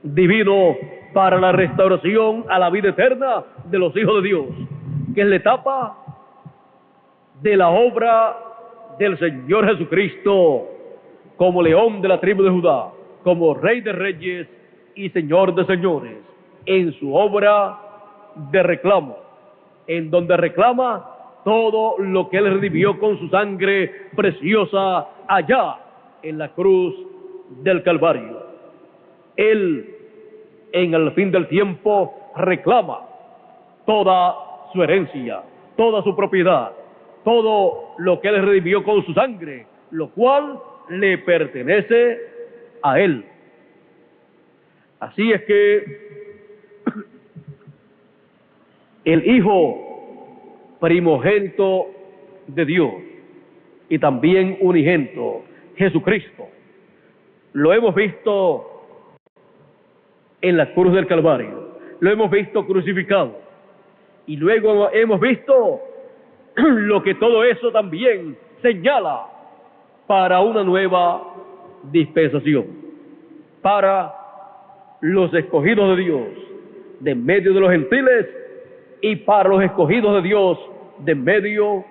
divino para la restauración a la vida eterna de los hijos de Dios, que es la etapa de la obra del Señor Jesucristo como león de la tribu de Judá, como Rey de reyes y Señor de señores, en su obra de reclamo, en donde reclama todo lo que Él redimió con su sangre preciosa allá en la cruz del Calvario. Él, en el fin del tiempo, reclama toda su herencia, toda su propiedad, todo lo que Él redimió con su sangre, lo cual le pertenece a Él. Así es que el Hijo primogénito de Dios y también unigénito, Jesucristo, lo hemos visto en la cruz del Calvario, lo hemos visto crucificado y luego hemos visto lo que todo eso también señala para una nueva dispensación, para los escogidos de Dios de medio de los gentiles y para los escogidos de Dios de medio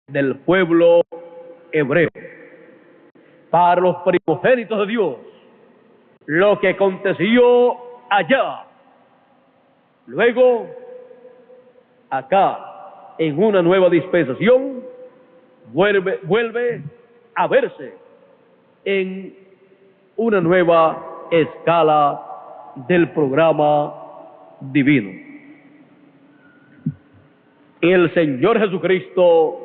del pueblo hebreo. Para los primogénitos de Dios, lo que aconteció allá, luego acá en una nueva dispensación vuelve a verse en una nueva escala del programa divino. El Señor Jesucristo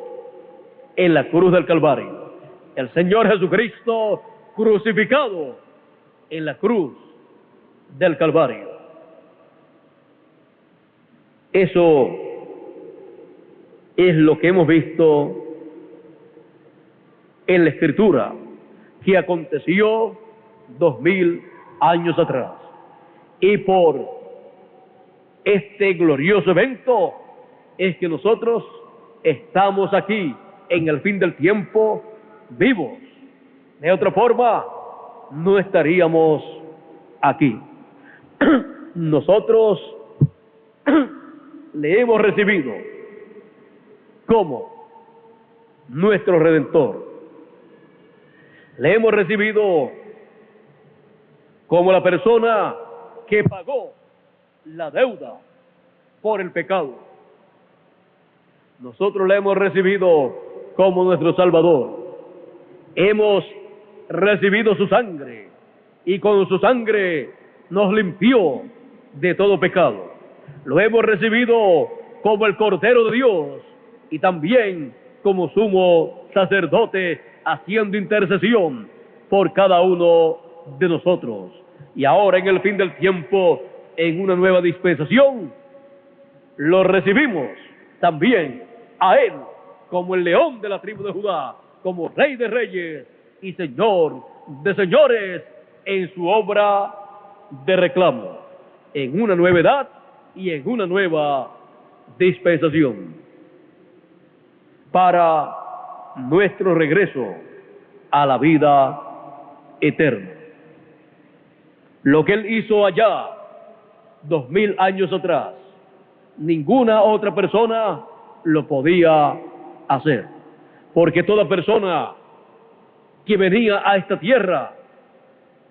en la cruz del Calvario, el Señor Jesucristo crucificado en la cruz del Calvario. Eso es lo que hemos visto en la Escritura que aconteció 2000 años atrás. Y por este glorioso evento es que nosotros estamos aquí en el fin del tiempo vivos. De otra forma, no estaríamos aquí. Nosotros le hemos recibido como nuestro Redentor. Le hemos recibido como la persona que pagó la deuda por el pecado. Nosotros le hemos recibido como nuestro Salvador. Hemos recibido su sangre y con su sangre nos limpió de todo pecado. Lo hemos recibido como el Cordero de Dios y también como sumo sacerdote haciendo intercesión por cada uno de nosotros. Y ahora en el fin del tiempo, en una nueva dispensación, lo recibimos también a Él como el león de la tribu de Judá, como Rey de reyes y Señor de señores en su obra de reclamo, en una nueva edad y en una nueva dispensación, para nuestro regreso a la vida eterna. Lo que Él hizo allá 2000 años atrás, ninguna otra persona lo podía hacer, porque toda persona que venía a esta tierra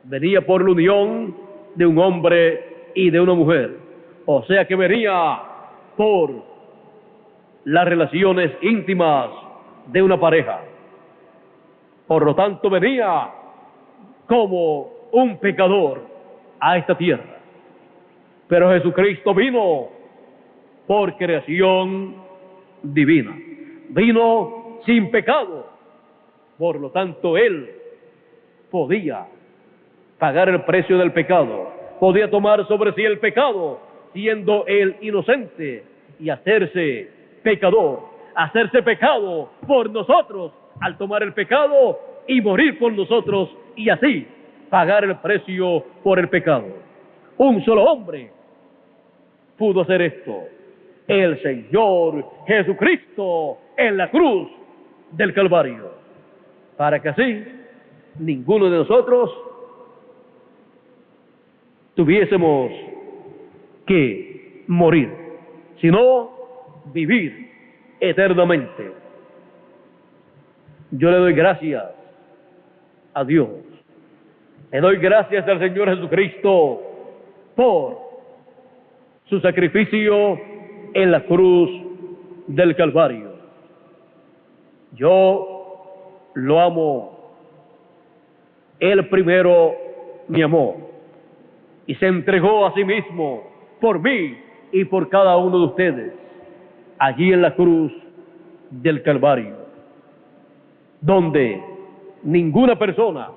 venía por la unión de un hombre y de una mujer, o sea que venía por las relaciones íntimas de una pareja. Por lo tanto venía como un pecador a esta tierra, pero Jesucristo vino por creación divina, vino sin pecado. Por lo tanto Él podía pagar el precio del pecado, podía tomar sobre sí el pecado siendo Él inocente y hacerse pecador, hacerse pecado por nosotros al tomar el pecado y morir por nosotros y así pagar el precio por el pecado. Un solo hombre pudo hacer esto, el Señor Jesucristo en la cruz del Calvario, para que así ninguno de nosotros tuviésemos que morir, sino vivir eternamente. Yo le doy gracias a Dios, le doy gracias al Señor Jesucristo por su sacrificio en la cruz del Calvario. Yo lo amo. Él primero me amó y se entregó a sí mismo por mí y por cada uno de ustedes allí en la cruz del Calvario, donde ninguna persona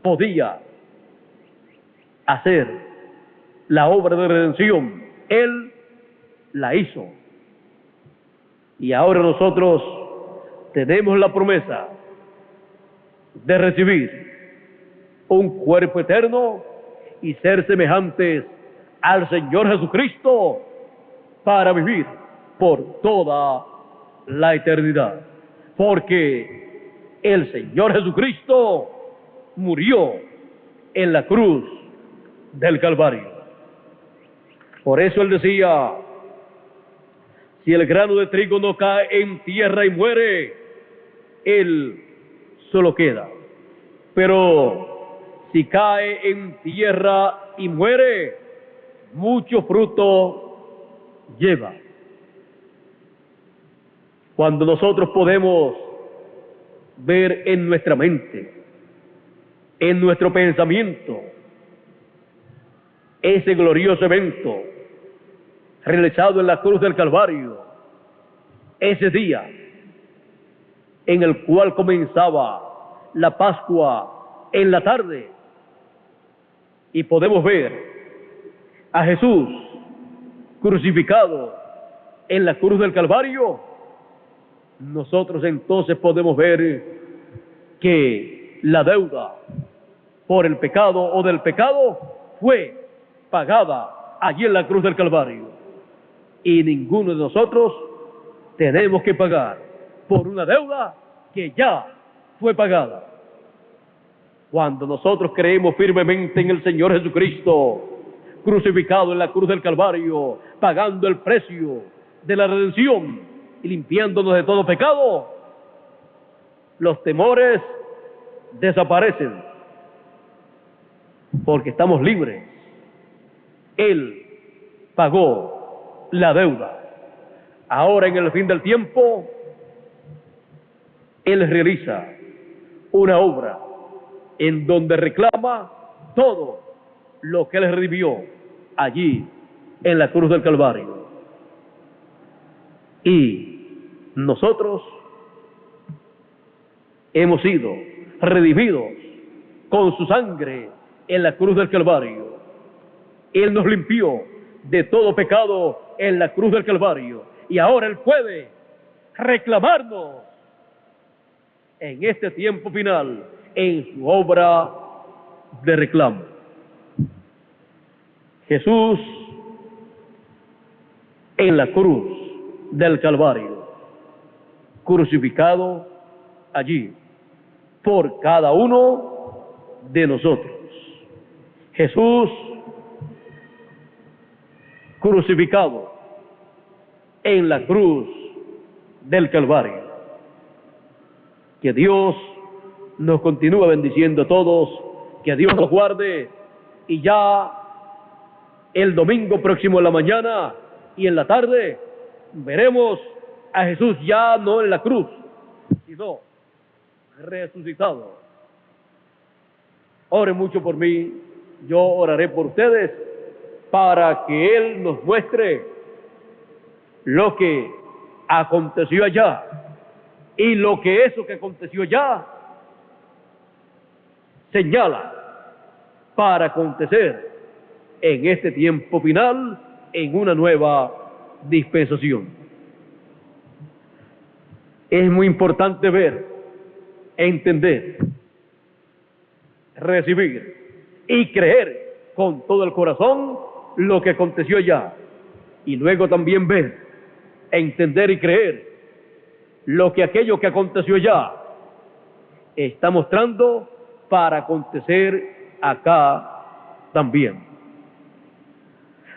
podía hacer la obra de redención. Él la hizo. Y ahora nosotros tenemos la promesa de recibir un cuerpo eterno y ser semejantes al Señor Jesucristo para vivir por toda la eternidad. Porque el Señor Jesucristo murió en la cruz del Calvario. Por eso Él decía: si el grano de trigo no cae en tierra y muere, él solo queda. Pero si cae en tierra y muere, mucho fruto lleva. Cuando nosotros podemos ver en nuestra mente, en nuestro pensamiento, ese glorioso evento realizado en la cruz del Calvario, ese día en el cual comenzaba la Pascua en la tarde, y podemos ver a Jesús crucificado en la cruz del Calvario, nosotros entonces podemos ver que la deuda por el pecado o del pecado fue pagada allí en la cruz del Calvario, y ninguno de nosotros tenemos que pagar por una deuda que ya fue pagada. Cuando nosotros creemos firmemente en el Señor Jesucristo, crucificado en la cruz del Calvario, pagando el precio de la redención y limpiándonos de todo pecado, los temores desaparecen, porque estamos libres. Él pagó la deuda. Ahora en el fin del tiempo Él realiza una obra en donde reclama todo lo que Él redimió allí en la cruz del Calvario. Y nosotros hemos sido redimidos con su sangre en la cruz del Calvario. Él nos limpió de todo pecado en la cruz del Calvario. Y ahora Él puede reclamarnos en este tiempo final en su obra de reclamo. Jesús en la cruz del Calvario, crucificado allí por cada uno de nosotros. Jesús crucificado en la cruz del Calvario. Que Dios nos continúe bendiciendo a todos, que Dios nos guarde, y ya el domingo próximo en la mañana y en la tarde veremos a Jesús ya no en la cruz, sino resucitado. Oren mucho por mí, yo oraré por ustedes para que Él nos muestre lo que aconteció allá y lo que eso que aconteció allá señala para acontecer en este tiempo final, en una nueva dispensación. Es muy importante ver, entender, recibir y creer con todo el corazón lo que aconteció allá, y luego también ver, entender y creer lo que aquello que aconteció allá está mostrando para acontecer acá también.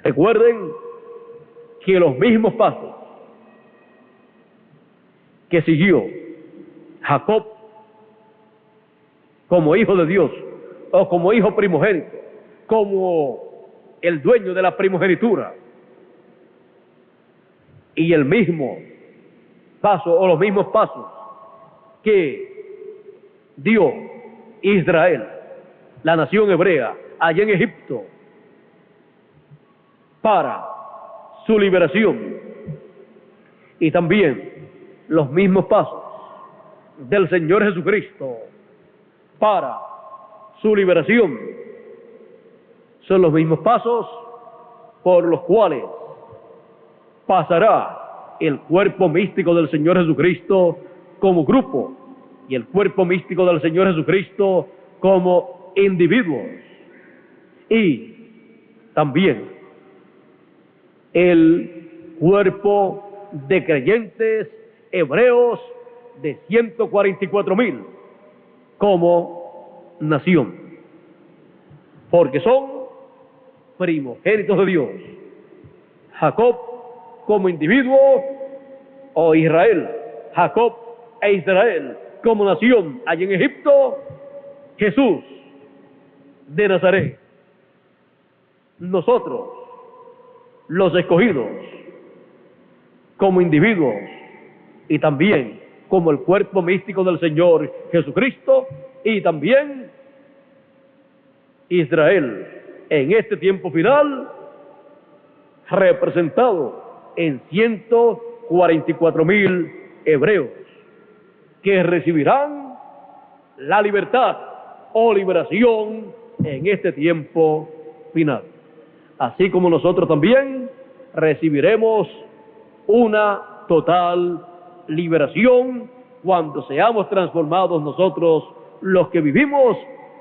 Recuerden que los mismos pasos que siguió Jacob como hijo de Dios, o como hijo primogénito, como el dueño de la primogenitura, y el mismo paso o los mismos pasos que dio Israel, la nación hebrea, allá en Egipto, para su liberación, y también los mismos pasos del Señor Jesucristo para su liberación, son los mismos pasos por los cuales pasará el cuerpo místico del Señor Jesucristo como grupo y el cuerpo místico del Señor Jesucristo como individuos, y también el cuerpo de creyentes hebreos de 144,000 como nación, porque son primogénitos de Dios. Jacob como individuo, o Israel, Jacob e Israel como nación allí en Egipto, Jesús de Nazaret. Nosotros, los escogidos, como individuos y también como el cuerpo místico del Señor Jesucristo, y también Israel en este tiempo final, representado en 144,000 hebreos que recibirán la libertad o liberación en este tiempo final. Así como nosotros también recibiremos una total liberación cuando seamos transformados nosotros, los que vivimos,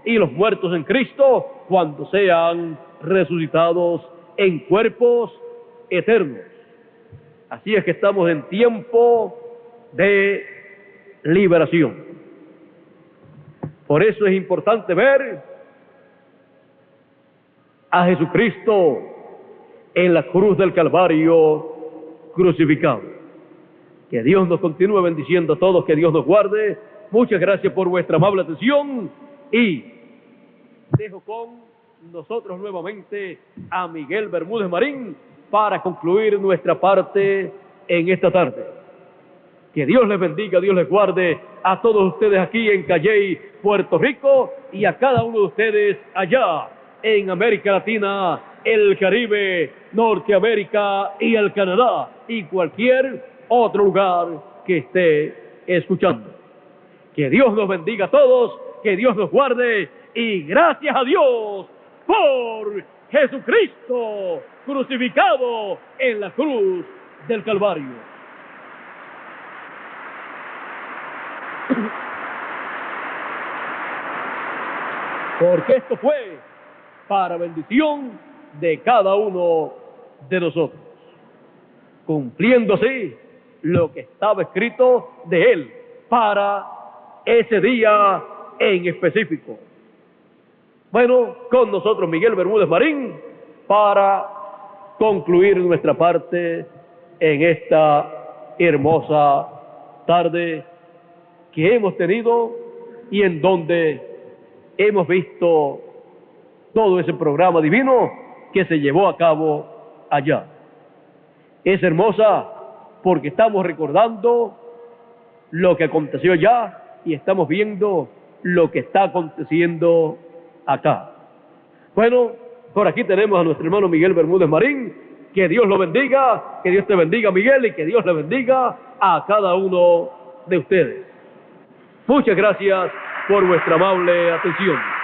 y los muertos en Cristo, cuando sean resucitados en cuerpos eternos. Así es que estamos en tiempo de liberación. Por eso es importante ver a Jesucristo en la cruz del Calvario crucificado. Que Dios nos continúe bendiciendo a todos, que Dios nos guarde. Muchas gracias por vuestra amable atención, y dejo con nosotros nuevamente a Miguel Bermúdez Marín para concluir nuestra parte en esta tarde. Que Dios les bendiga, Dios les guarde a todos ustedes aquí en Calley, Puerto Rico, y a cada uno de ustedes allá en América Latina, el Caribe, Norteamérica y el Canadá, y cualquier otro lugar que esté escuchando. Que Dios nos bendiga a todos, que Dios nos guarde, y gracias a Dios por Jesucristo crucificado en la cruz del Calvario. Porque esto fue para bendición de cada uno de nosotros, cumpliendo así lo que estaba escrito de Él para ese día en específico. Bueno, con nosotros Miguel Bermúdez Marín para concluir nuestra parte en esta hermosa tarde que hemos tenido y en donde hemos visto todo ese programa divino que se llevó a cabo allá. Es hermosa porque estamos recordando lo que aconteció allá y estamos viendo lo que está aconteciendo acá. Bueno, por aquí tenemos a nuestro hermano Miguel Bermúdez Marín. Que Dios lo bendiga, que Dios te bendiga, Miguel, y que Dios le bendiga a cada uno de ustedes. Muchas gracias por vuestra amable atención.